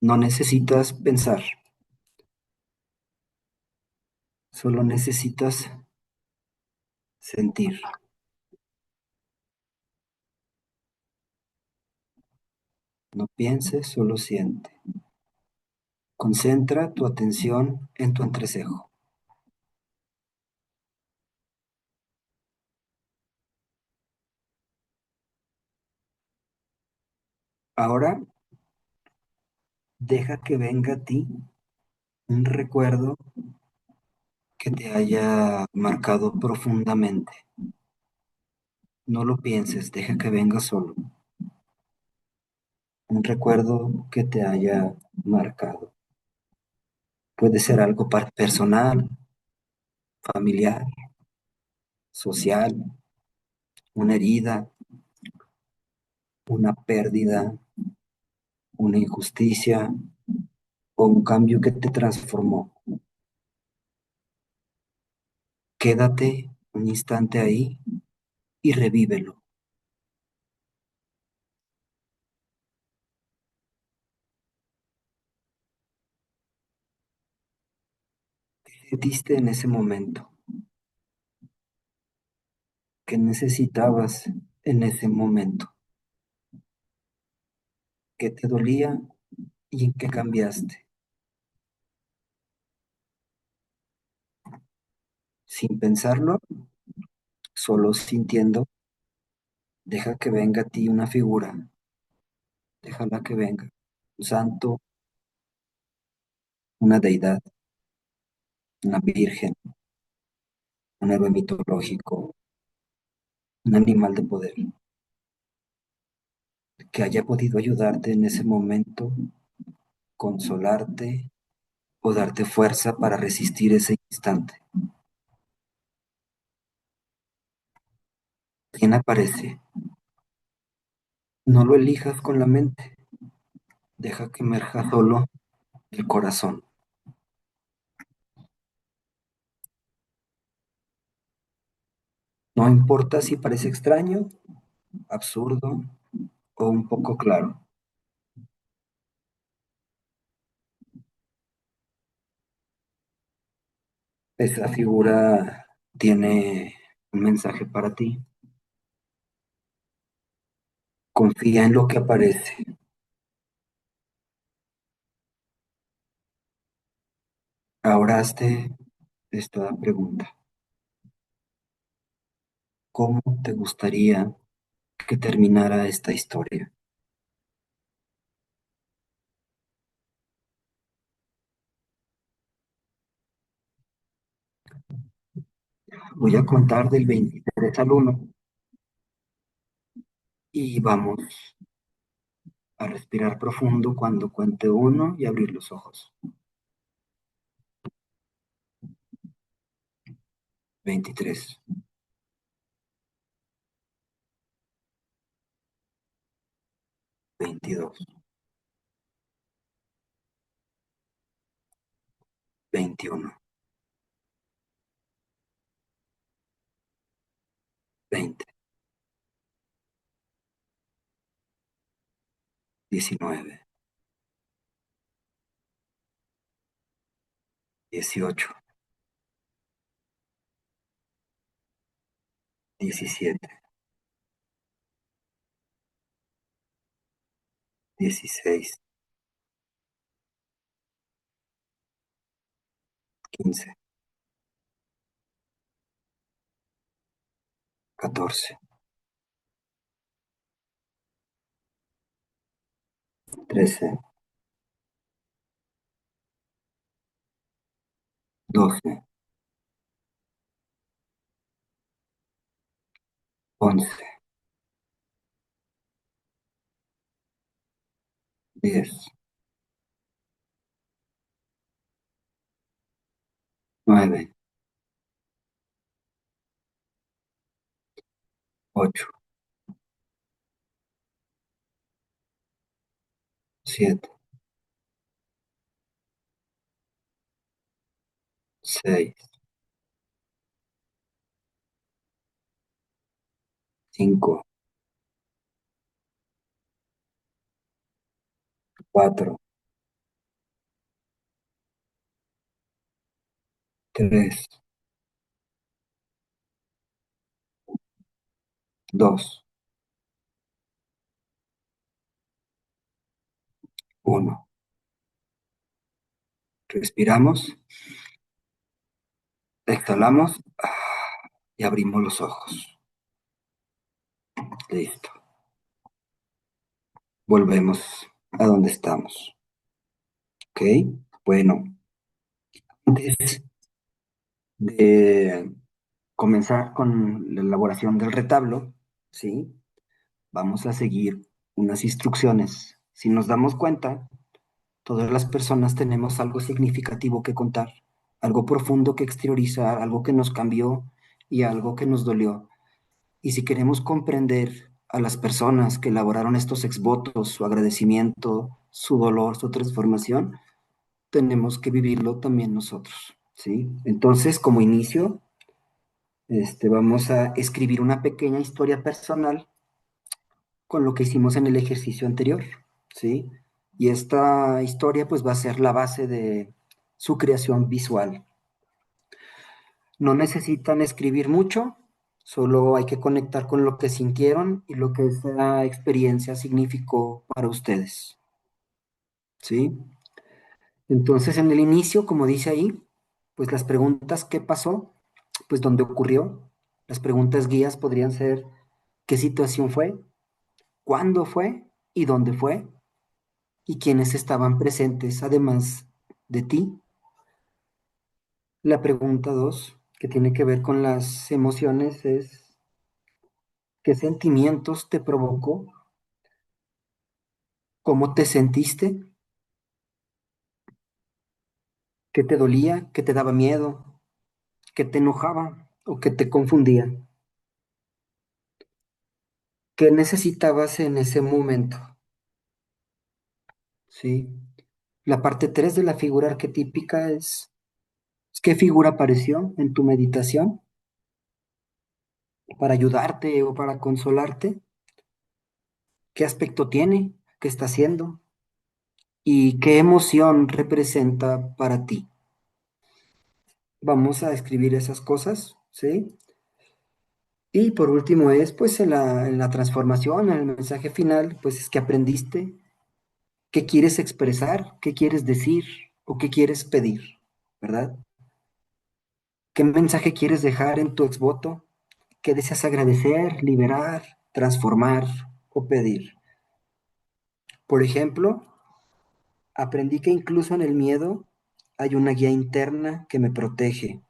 No necesitas pensar, solo necesitas sentir. No pienses, solo siente. Concentra tu atención en tu entrecejo. Ahora deja que venga a ti un recuerdo que te haya marcado profundamente. No lo pienses, deja que venga solo. Un recuerdo que te haya marcado. Puede ser algo personal, familiar, social, una herida, una pérdida, una injusticia o un cambio que te transformó. Quédate un instante ahí y revívelo. sentiste en ese momento? ¿Qué necesitabas en ese momento? ¿Qué te dolía y en qué cambiaste? Sin pensarlo, solo sintiendo, deja que venga a ti una figura, déjala que venga. Un santo, una deidad, una virgen, un héroe mitológico, un animal de poder, que haya podido ayudarte en ese momento, consolarte o darte fuerza para resistir ese instante. ¿Quién aparece? No lo elijas con la mente, deja que emerja solo el corazón. No importa si parece extraño, absurdo o un poco claro. Esa figura tiene un mensaje para ti. Confía en lo que aparece. Ahora hazte esta pregunta. ¿Cómo te gustaría que terminara esta historia? Voy a contar del 23 al 1 y vamos a respirar profundo cuando cuente uno y abrir los ojos. 23, 22, 21, 20, 19, 18, 17, 16, 15, 14, 13, 12, 11, 10, 9, 8, 7, 6, 5, 4, 3, 2, 1. Respiramos, exhalamos y abrimos los ojos. Listo. Volvemos a donde estamos. ¿Ok? Bueno, antes de comenzar con la elaboración del retablo, ¿sí? Vamos a seguir unas instrucciones. Si nos damos cuenta, todas las personas tenemos algo significativo que contar, algo profundo que exteriorizar, algo que nos cambió y algo que nos dolió. Y si queremos comprender a las personas que elaboraron estos exvotos, su agradecimiento, su dolor, su transformación, tenemos que vivirlo también nosotros, ¿sí? Entonces, como inicio, vamos a escribir una pequeña historia personal con lo que hicimos en el ejercicio anterior, ¿sí? Y esta historia pues va a ser la base de su creación visual. No necesitan escribir mucho, solo hay que conectar con lo que sintieron y lo que esa experiencia significó para ustedes, ¿sí? Entonces, en el inicio, como dice ahí, pues las preguntas ¿qué pasó? Pues dónde ocurrió. Las preguntas guías podrían ser ¿qué situación fue? ¿Cuándo fue? ¿Y dónde fue? ¿Y quiénes estaban presentes además de ti? La pregunta 2, que tiene que ver con las emociones, es ¿qué sentimientos te provocó? ¿Cómo te sentiste? ¿Qué te dolía? ¿Qué te daba miedo? ¿Qué te enojaba o qué te confundía? ¿Qué necesitabas en ese momento? ¿Sí? La parte 3 de la figura arquetípica es ¿qué figura apareció en tu meditación para ayudarte o para consolarte? ¿Qué aspecto tiene? ¿Qué está haciendo? ¿Y qué emoción representa para ti? Vamos a escribir esas cosas, ¿sí? Y por último es, pues, en la transformación, en el mensaje final, pues es que aprendiste, qué quieres expresar, qué quieres decir o qué quieres pedir, ¿verdad? ¿Qué mensaje quieres dejar en tu exvoto? ¿Qué deseas agradecer, liberar, transformar o pedir? Por ejemplo, aprendí que incluso en el miedo hay una guía interna que me protege.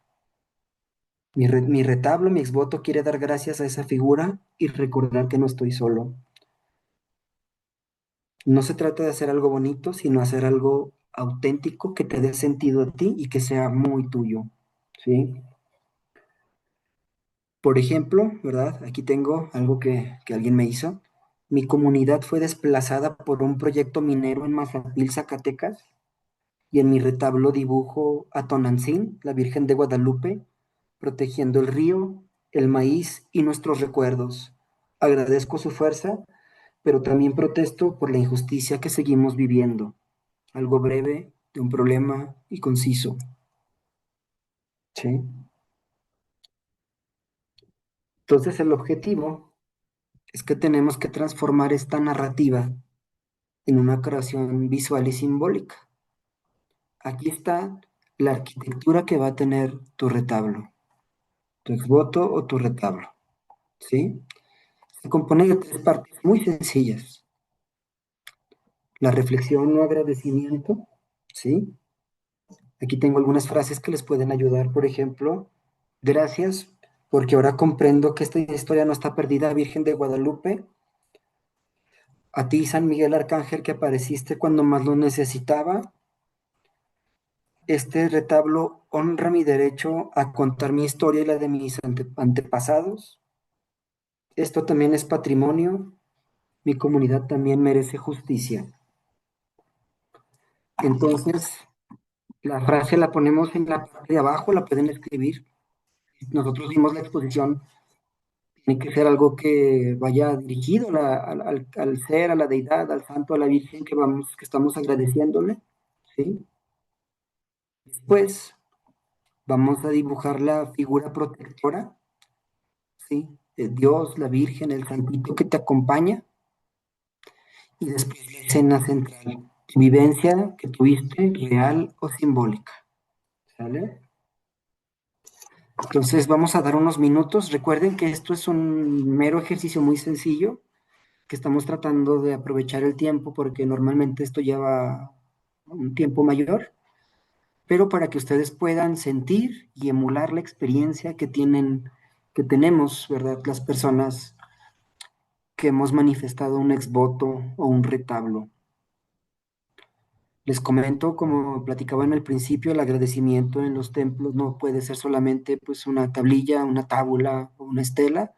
Mi retablo, mi exvoto quiere dar gracias a esa figura y recordar que no estoy solo. No se trata de hacer algo bonito, sino hacer algo auténtico que te dé sentido a ti y que sea muy tuyo, ¿sí? Por ejemplo, ¿verdad? Aquí tengo algo que alguien me hizo. Mi comunidad fue desplazada por un proyecto minero en Mazapil, Zacatecas, y en mi retablo dibujo a Tonantzin, la Virgen de Guadalupe, protegiendo el río, el maíz y nuestros recuerdos. Agradezco su fuerza, pero también protesto por la injusticia que seguimos viviendo. Algo breve de un problema y conciso. ¿Sí? Entonces el objetivo es que tenemos que transformar esta narrativa en una creación visual y simbólica. Aquí está la arquitectura que va a tener tu retablo, tu exvoto o tu retablo. ¿Sí? Se compone de tres partes muy sencillas. La reflexión o agradecimiento. ¿Sí? Aquí tengo algunas frases que les pueden ayudar. Por ejemplo, gracias porque ahora comprendo que esta historia no está perdida, Virgen de Guadalupe. A ti, San Miguel Arcángel, que apareciste cuando más lo necesitaba. Este retablo honra mi derecho a contar mi historia y la de mis antepasados. Esto también es patrimonio. Mi comunidad también merece justicia. Entonces, la frase la ponemos en la parte de abajo, la pueden escribir. Nosotros vimos la exposición, tiene que ser algo que vaya dirigido al ser, a la deidad, al santo, a la Virgen que estamos agradeciéndole. ¿Sí? Después vamos a dibujar la figura protectora, ¿sí? Dios, la Virgen, el santito que te acompaña. Y después la escena central, tu vivencia que tuviste, real o simbólica. ¿Sale? Entonces vamos a dar unos minutos. Recuerden que esto es un mero ejercicio muy sencillo, que estamos tratando de aprovechar el tiempo porque normalmente esto lleva un tiempo mayor, pero para que ustedes puedan sentir y emular la experiencia que tenemos, ¿verdad? Las personas que hemos manifestado un exvoto o un retablo. Les comento, como platicaba en el principio, el agradecimiento en los templos no puede ser solamente pues una tablilla, una tábula o una estela.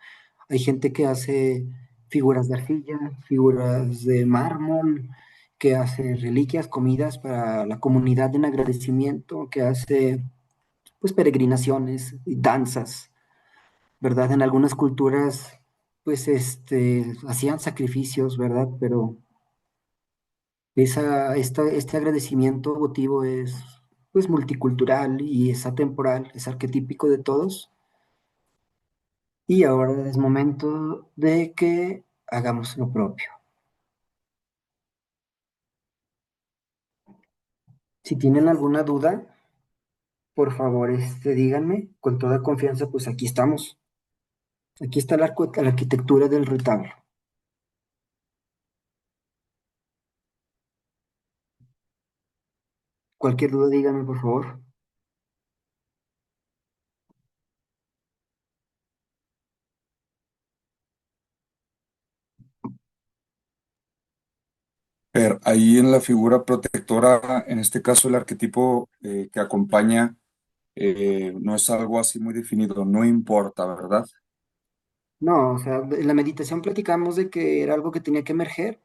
Hay gente que hace figuras de arcilla, figuras de mármol, que hace reliquias, comidas para la comunidad en agradecimiento, que hace pues peregrinaciones y danzas, ¿verdad? En algunas culturas pues hacían sacrificios, ¿verdad? Pero este agradecimiento votivo es pues multicultural y es atemporal, es arquetípico de todos. Y ahora es momento de que hagamos lo propio. Si tienen alguna duda, por favor, díganme con toda confianza, pues aquí estamos. Aquí está la arquitectura del retablo. Cualquier duda, díganme, por favor. Pero ahí en la figura protectora, en este caso el arquetipo que acompaña, no es algo así muy definido, no importa, ¿verdad? No, o sea, en la meditación platicamos de que era algo que tenía que emerger.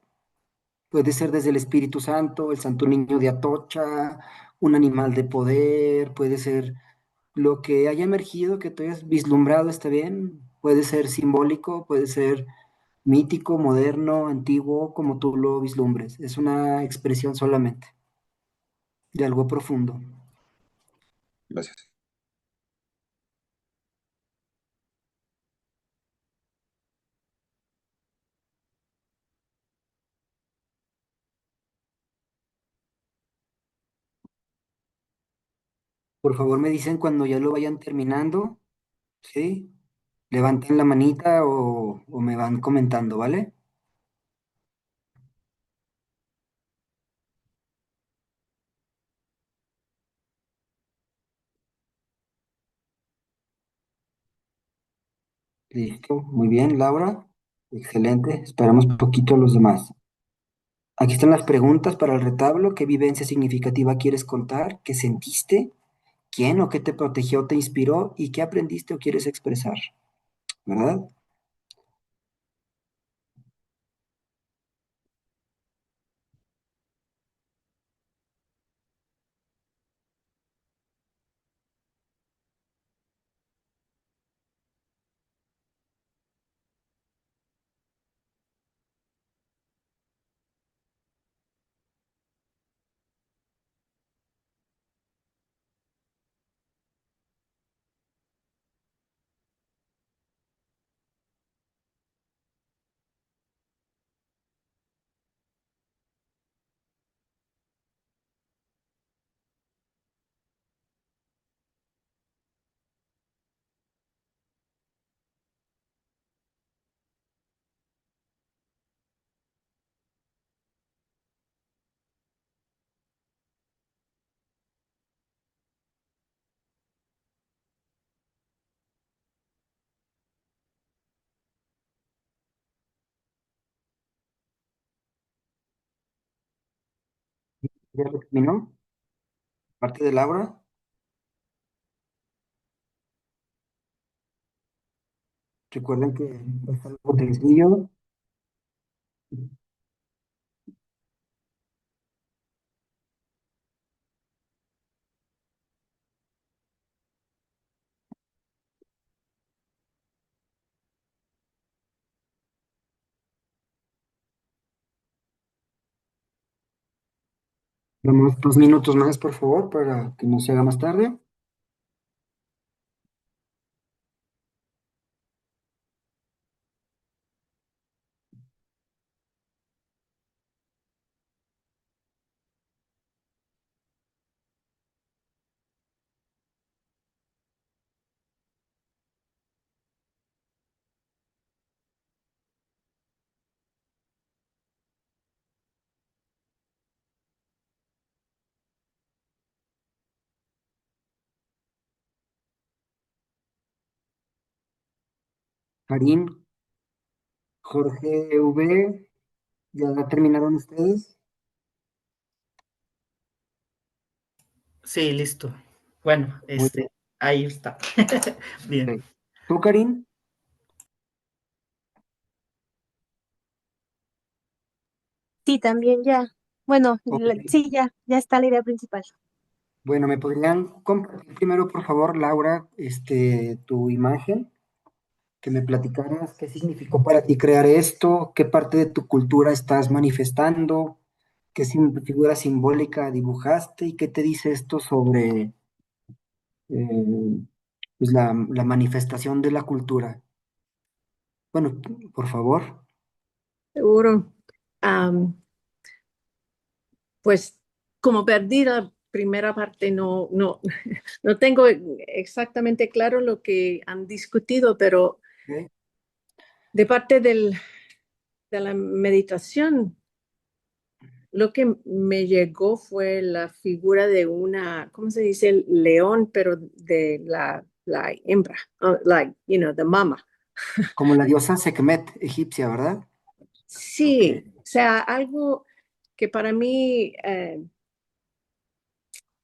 Puede ser desde el Espíritu Santo, el Santo Niño de Atocha, un animal de poder, puede ser lo que haya emergido, que tú hayas vislumbrado, está bien. Puede ser simbólico, puede ser mítico, moderno, antiguo, como tú lo vislumbres. Es una expresión solamente de algo profundo. Gracias. Por favor, me dicen cuando ya lo vayan terminando, ¿sí? Levanten la manita o me van comentando, ¿vale? Listo, muy bien, Laura. Excelente. Esperamos un poquito a los demás. Aquí están las preguntas para el retablo. ¿Qué vivencia significativa quieres contar? ¿Qué sentiste? ¿Quién o qué te protegió, te inspiró? ¿Y qué aprendiste o quieres expresar? ¿Verdad? ¿Ya lo terminó? Parte de Laura. Recuerden que es algo sencillo. Damos 2 minutos más, por favor, para que no se haga más tarde. Karim, Jorge V, ¿ya terminaron ustedes? Sí, listo. Bueno, Muy bien. ahí está. Bien. Ok. ¿Tú, Karim? Sí, también ya. Bueno, Ok. sí, ya está la idea principal. Bueno, ¿me podrían compartir primero, por favor, Laura, tu imagen? Que me platicaras qué significó para ti crear esto, qué parte de tu cultura estás manifestando, ¿Qué figura simbólica dibujaste y qué te dice esto sobre eh, pues la manifestación de la cultura? Bueno, por favor. Seguro. Am, pues como perdí la primera parte, no tengo exactamente claro lo que han discutido, pero Ok. de parte de la meditación, lo que me llegó fue la figura de una, ¿cómo se dice? El león, pero de la hembra, the mama. Como la diosa Sekhmet egipcia, ¿verdad? Ok, Sí, o sea, algo que para mí,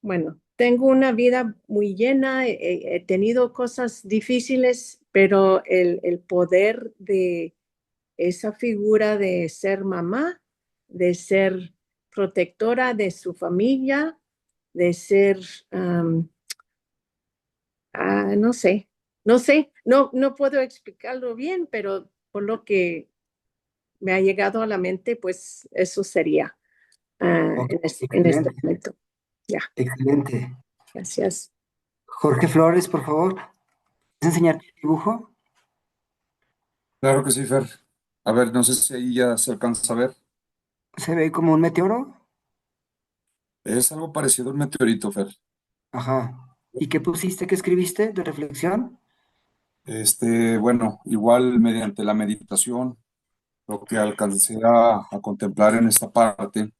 bueno, tengo una vida muy llena, he tenido cosas difíciles, pero el poder de esa figura de ser mamá, de ser protectora de su familia, de ser, am, no sé, no puedo explicarlo bien, pero por lo que me ha llegado a la mente, pues eso sería ok, en este excelente, momento. Ya, excelente. gracias. Jorge Flores, por favor, ¿puedes enseñarte el dibujo? Claro que sí, Fer. A ver, no sé si ahí ya se alcanza a ver. ¿Se ve como un meteoro? Es algo parecido al meteorito, Fer. Ajá. ¿Y qué pusiste, qué escribiste de reflexión? Bueno, igual mediante la meditación, lo que alcancé a contemplar en esta parte,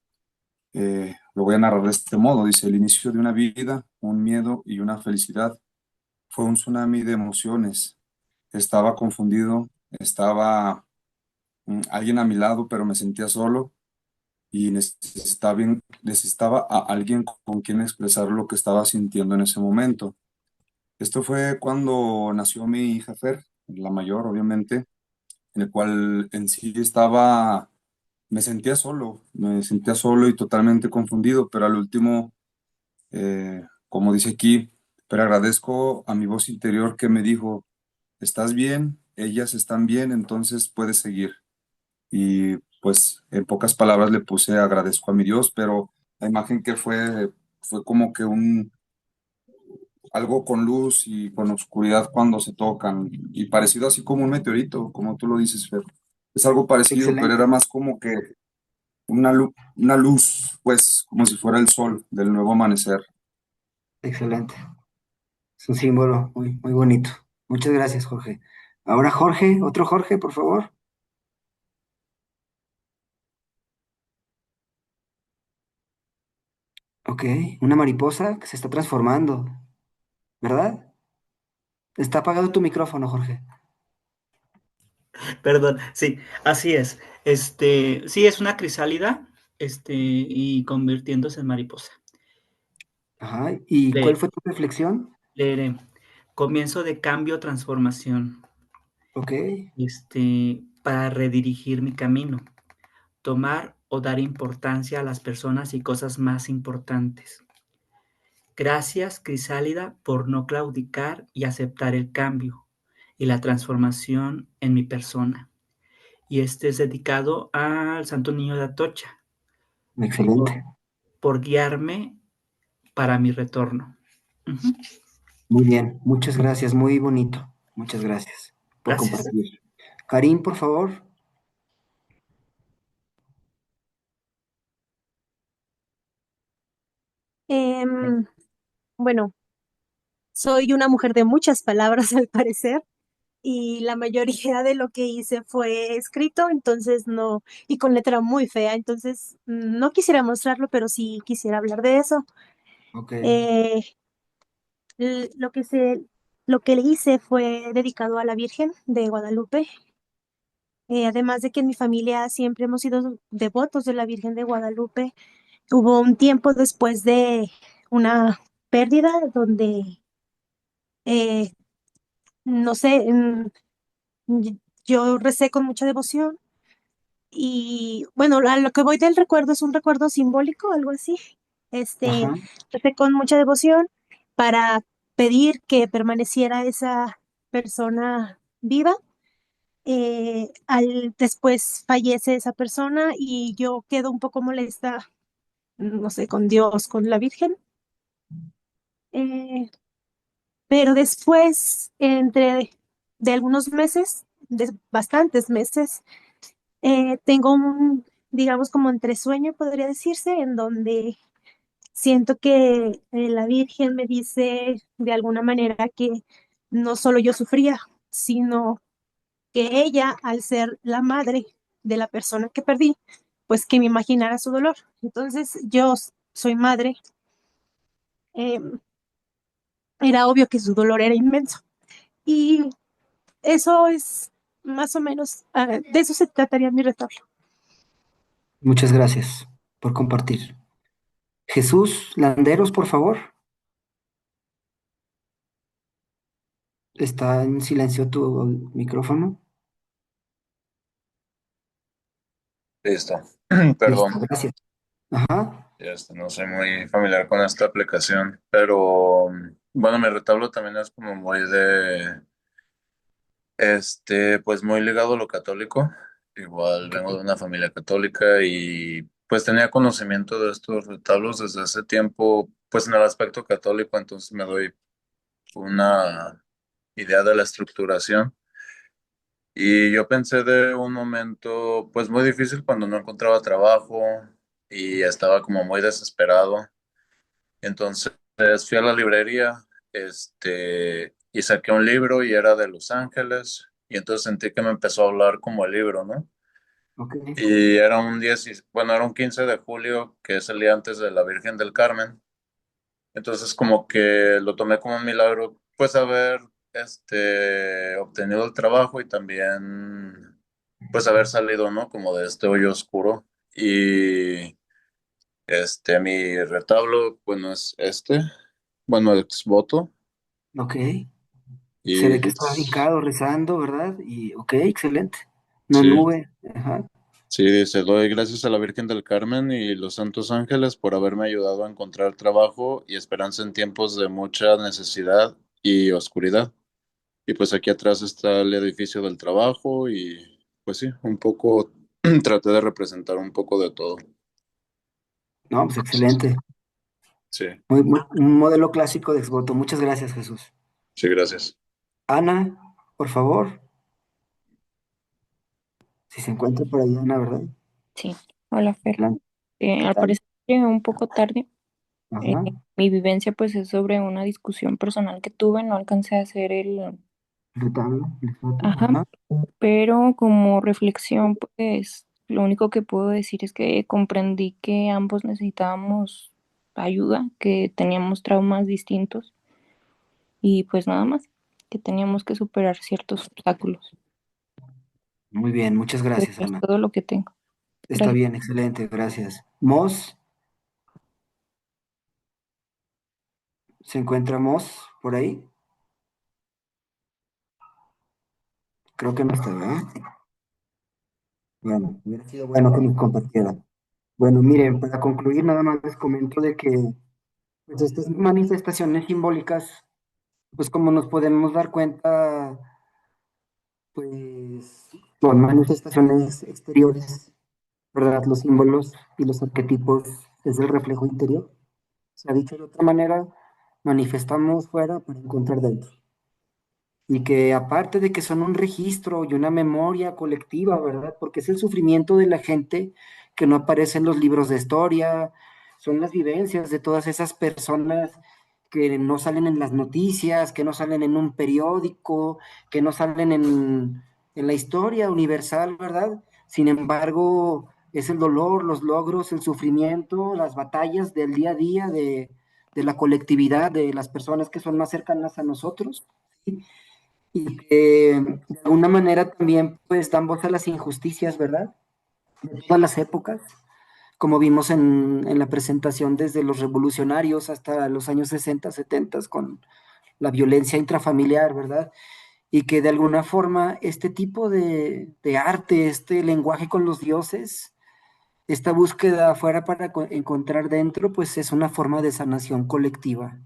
lo voy a narrar de este modo. Dice, el inicio de una vida, un miedo y una felicidad. Fue un tsunami de emociones. Estaba confundido, estaba alguien a mi lado, pero me sentía solo y necesitaba a alguien con quien expresar lo que estaba sintiendo en ese momento. Esto fue cuando nació mi hija Fer, la mayor, obviamente, en el cual en sí me sentía solo y totalmente confundido, pero al último, como dice aquí, pero agradezco a mi voz interior que me dijo, estás bien, ellas están bien, entonces puedes seguir. Y pues en pocas palabras le puse agradezco a mi Dios, pero la imagen que fue como que algo con luz y con oscuridad cuando se tocan, y parecido así como un meteorito, como tú lo dices, Fer. Es algo parecido, pero era Excelente, más como que una luz, pues como si fuera el sol del nuevo amanecer. excelente. Es un símbolo muy, muy bonito. Muchas gracias, Jorge. Ahora Jorge, otro Jorge, por favor. Ok, una mariposa que se está transformando, ¿verdad? Está apagado tu micrófono, Jorge. Perdón, sí, así es. Sí, es una crisálida, y convirtiéndose en mariposa. Ajá, ¿y cuál Le, fue tu reflexión? leeré. Comienzo de cambio, transformación, Ok, para redirigir mi camino, tomar o dar importancia a las personas y cosas más importantes. Gracias, Crisálida, por no claudicar y aceptar el cambio y la transformación en mi persona. Y este es dedicado al Santo Niño de Atocha, por, excelente. por guiarme para mi retorno. Ujú. Muy bien, muchas gracias, muy bonito. Muchas gracias por Gracias. compartir. Karim, por favor. Em, bueno, soy una mujer de muchas palabras al parecer y la mayoría de lo que hice fue escrito, entonces no, y con letra muy fea, entonces no quisiera mostrarlo, pero sí quisiera hablar de eso. Ok, Eh, l- lo que se, lo que le hice fue dedicado a la Virgen de Guadalupe. Además de que en mi familia siempre hemos sido devotos de la Virgen de Guadalupe, hubo un tiempo después de una pérdida donde, eh, no sé, yo recé con mucha devoción y bueno, a lo que voy del recuerdo es un recuerdo simbólico, algo así. ajá, Recé con mucha devoción para pedir que permaneciera esa persona viva. Después fallece esa persona y yo quedo un poco molesta no sé, con Dios, con la Virgen. Eh, pero después, de algunos meses, de bastantes meses, tengo digamos, como entresueño, podría decirse, en donde siento que la Virgen me dice de alguna manera que no solo yo sufría, sino que ella, al ser la madre de la persona que perdí, pues que me imaginara su dolor. Entonces yo soy madre, eh, era obvio que su dolor era inmenso. Y eso es más o menos, de eso se trataría mi retablo. Muchas gracias por compartir. Jesús Landeros, por favor. Está en silencio tu micrófono. Listo. Listo, Perdón, gracias. Ajá, no soy muy familiar con esta aplicación, pero bueno, mi retablo también es como muy pues muy ligado a lo católico. Igual vengo de una familia católica y pues tenía conocimiento de estos retablos desde hace tiempo, pues en el aspecto católico, entonces me doy una idea de la estructuración. Y yo pensé de un momento pues muy difícil cuando no encontraba trabajo y estaba como muy desesperado. Entonces fui a la librería, y saqué un libro y era de Los Ángeles y entonces sentí que me empezó a hablar como el libro, ¿no? ok, Y era bueno, era un 15 de julio, que es el día antes de la Virgen del Carmen. Entonces como que lo tomé como un milagro, pues haber, obtenido el trabajo y también, pues haber salido, ¿no? Como de este hoyo oscuro. Y, mi retablo, bueno, es bueno, ex voto. ok. Se Y ve que estás hincado rezando, ¿verdad? Y, ok, excelente. Una sí, nube, ajá. sí, dice, doy gracias a la Virgen del Carmen y los santos ángeles por haberme ayudado a encontrar trabajo y esperanza en tiempos de mucha necesidad y oscuridad. Y pues aquí atrás está el edificio del trabajo y pues sí, un poco traté de representar un poco de todo. No, pues excelente. Sí, Un modelo clásico de exvoto. Muchas gracias, Jesús. sí, gracias. Ana, por favor, si se encuentra por ahí, Ana, ¿verdad? Sí, hola Fer. Adelante, ¿qué Al tal? parecer llegué un poco tarde. Eh, Ajá, Mi vivencia pues es sobre una discusión personal que tuve, no alcancé a hacer retablo, exvoto, ajá, ajá. pero como reflexión pues lo único que puedo decir es que comprendí que ambos necesitábamos ayuda, que teníamos traumas distintos y pues nada más, que teníamos que superar ciertos obstáculos. Muy bien, muchas Pero gracias, ya es Ana. todo lo que tengo. Está Gracias. bien, excelente, gracias. Mos, ¿se encuentra Mos por ahí? Creo que no está, ¿verdad? Bueno, hubiera sido bueno que nos compartiera. Bueno, miren, para concluir, nada más les comento de que pues, estas manifestaciones simbólicas, pues como nos podemos dar cuenta, pues son manifestaciones exteriores, ¿verdad? Los símbolos y los arquetipos es el reflejo interior. Se ha dicho de otra manera, manifestamos fuera para encontrar dentro. Y que aparte de que son un registro y una memoria colectiva, ¿verdad? Porque es el sufrimiento de la gente que no aparece en los libros de historia, son las vivencias de todas esas personas que no salen en las noticias, que no salen en un periódico, que no salen en la historia universal, ¿verdad? Sin embargo, es el dolor, los logros, el sufrimiento, las batallas del día a día de la colectividad, de las personas que son más cercanas a nosotros. ¿Sí? Y que de alguna manera también pues dan voz a las injusticias, ¿verdad? De todas las épocas, como vimos en la presentación desde los revolucionarios hasta los años 60, 70 con la violencia intrafamiliar, ¿verdad? Y que de alguna forma este tipo de arte, este lenguaje con los dioses, esta búsqueda afuera para encontrar dentro, pues es una forma de sanación colectiva,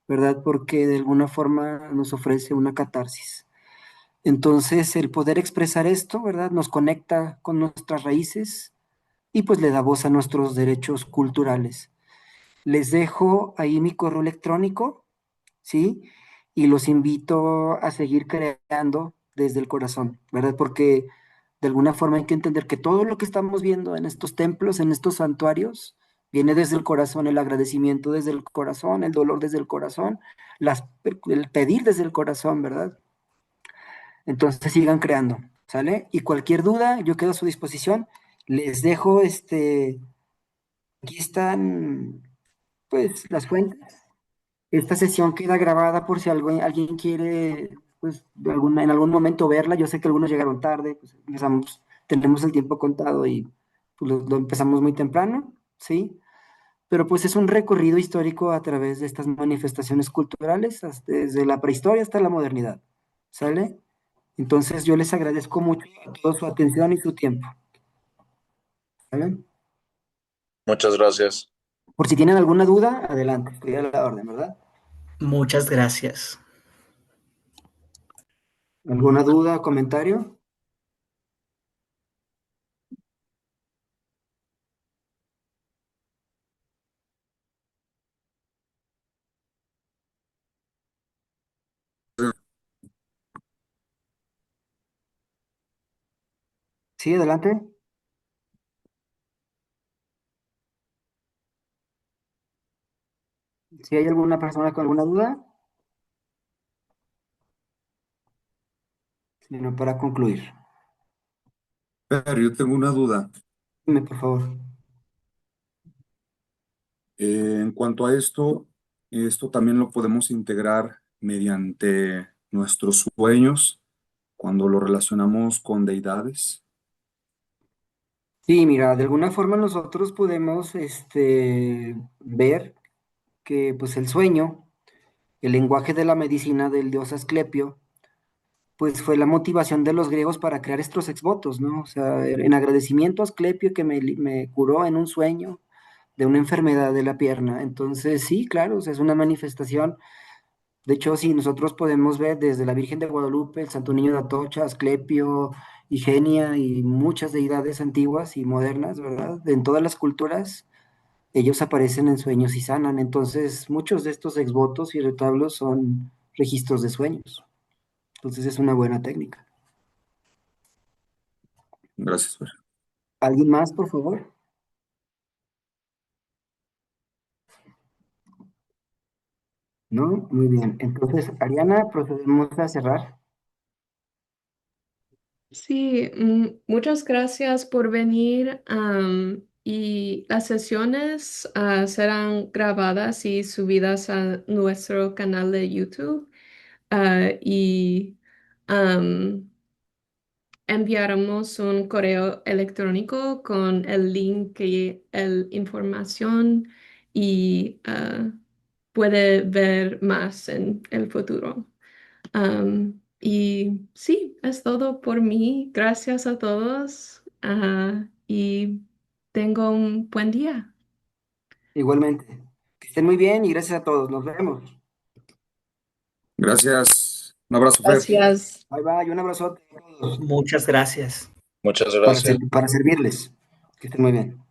¿verdad? Porque de alguna forma nos ofrece una catarsis. Entonces, el poder expresar esto, ¿verdad? Nos conecta con nuestras raíces y pues le da voz a nuestros derechos culturales. Les dejo ahí mi correo electrónico, ¿sí? Y los invito a seguir creando desde el corazón, ¿verdad? Porque de alguna forma hay que entender que todo lo que estamos viendo en estos templos, en estos santuarios, viene desde el corazón, el agradecimiento desde el corazón, el dolor desde el corazón, el pedir desde el corazón, ¿verdad? Entonces sigan creando, ¿sale? Y cualquier duda, yo quedo a su disposición. Les dejo, aquí están, pues, las fuentes. Esta sesión queda grabada por si alguien quiere, pues, en algún momento verla. Yo sé que algunos llegaron tarde, pues, tenemos el tiempo contado y pues, lo empezamos muy temprano, ¿sí? Pero pues es un recorrido histórico a través de estas manifestaciones culturales, desde la prehistoria hasta la modernidad, ¿sale? Entonces yo les agradezco mucho a todos su atención y su tiempo, ¿sale? Muchas gracias. Por si tienen alguna duda, adelante, estoy a la orden, ¿verdad? Muchas gracias. ¿Alguna duda o comentario? Sí, adelante. Si hay alguna persona con alguna duda, sino para concluir. Pero yo tengo una duda. Dime, por favor. En cuanto a esto también lo podemos integrar mediante nuestros sueños cuando lo relacionamos con deidades. Sí, mira, de alguna forma nosotros podemos ver que pues el sueño, el lenguaje de la medicina del dios Asclepio, pues fue la motivación de los griegos para crear estos exvotos, ¿no? O sea, en agradecimiento a Asclepio que me curó en un sueño de una enfermedad de la pierna. Entonces, sí, claro, o sea, es una manifestación. De hecho, sí, nosotros podemos ver desde la Virgen de Guadalupe, el Santo Niño de Atocha, Asclepio, Igenia y muchas deidades antiguas y modernas, ¿verdad? En todas las culturas, ellos aparecen en sueños y sanan. Entonces, muchos de estos exvotos y retablos son registros de sueños. Entonces, es una buena técnica. Gracias, Fer. ¿Alguien más, por favor? ¿No? Muy bien. Entonces, Ariana, procedemos a cerrar. Sí, muchas gracias por venir, y las sesiones serán grabadas y subidas a nuestro canal de YouTube, y am, enviaremos un correo electrónico con el link y la información, y puede ver más en el futuro. Y sí, es todo por mí. Gracias a todos, y tengo un buen día. Igualmente. Que estén muy bien y gracias a todos. Nos vemos. Gracias. Un abrazo, Fer. Gracias. Bye bye. Un abrazote a todos Muchas gracias. Muchas gracias. para servirles. Que estén muy bien.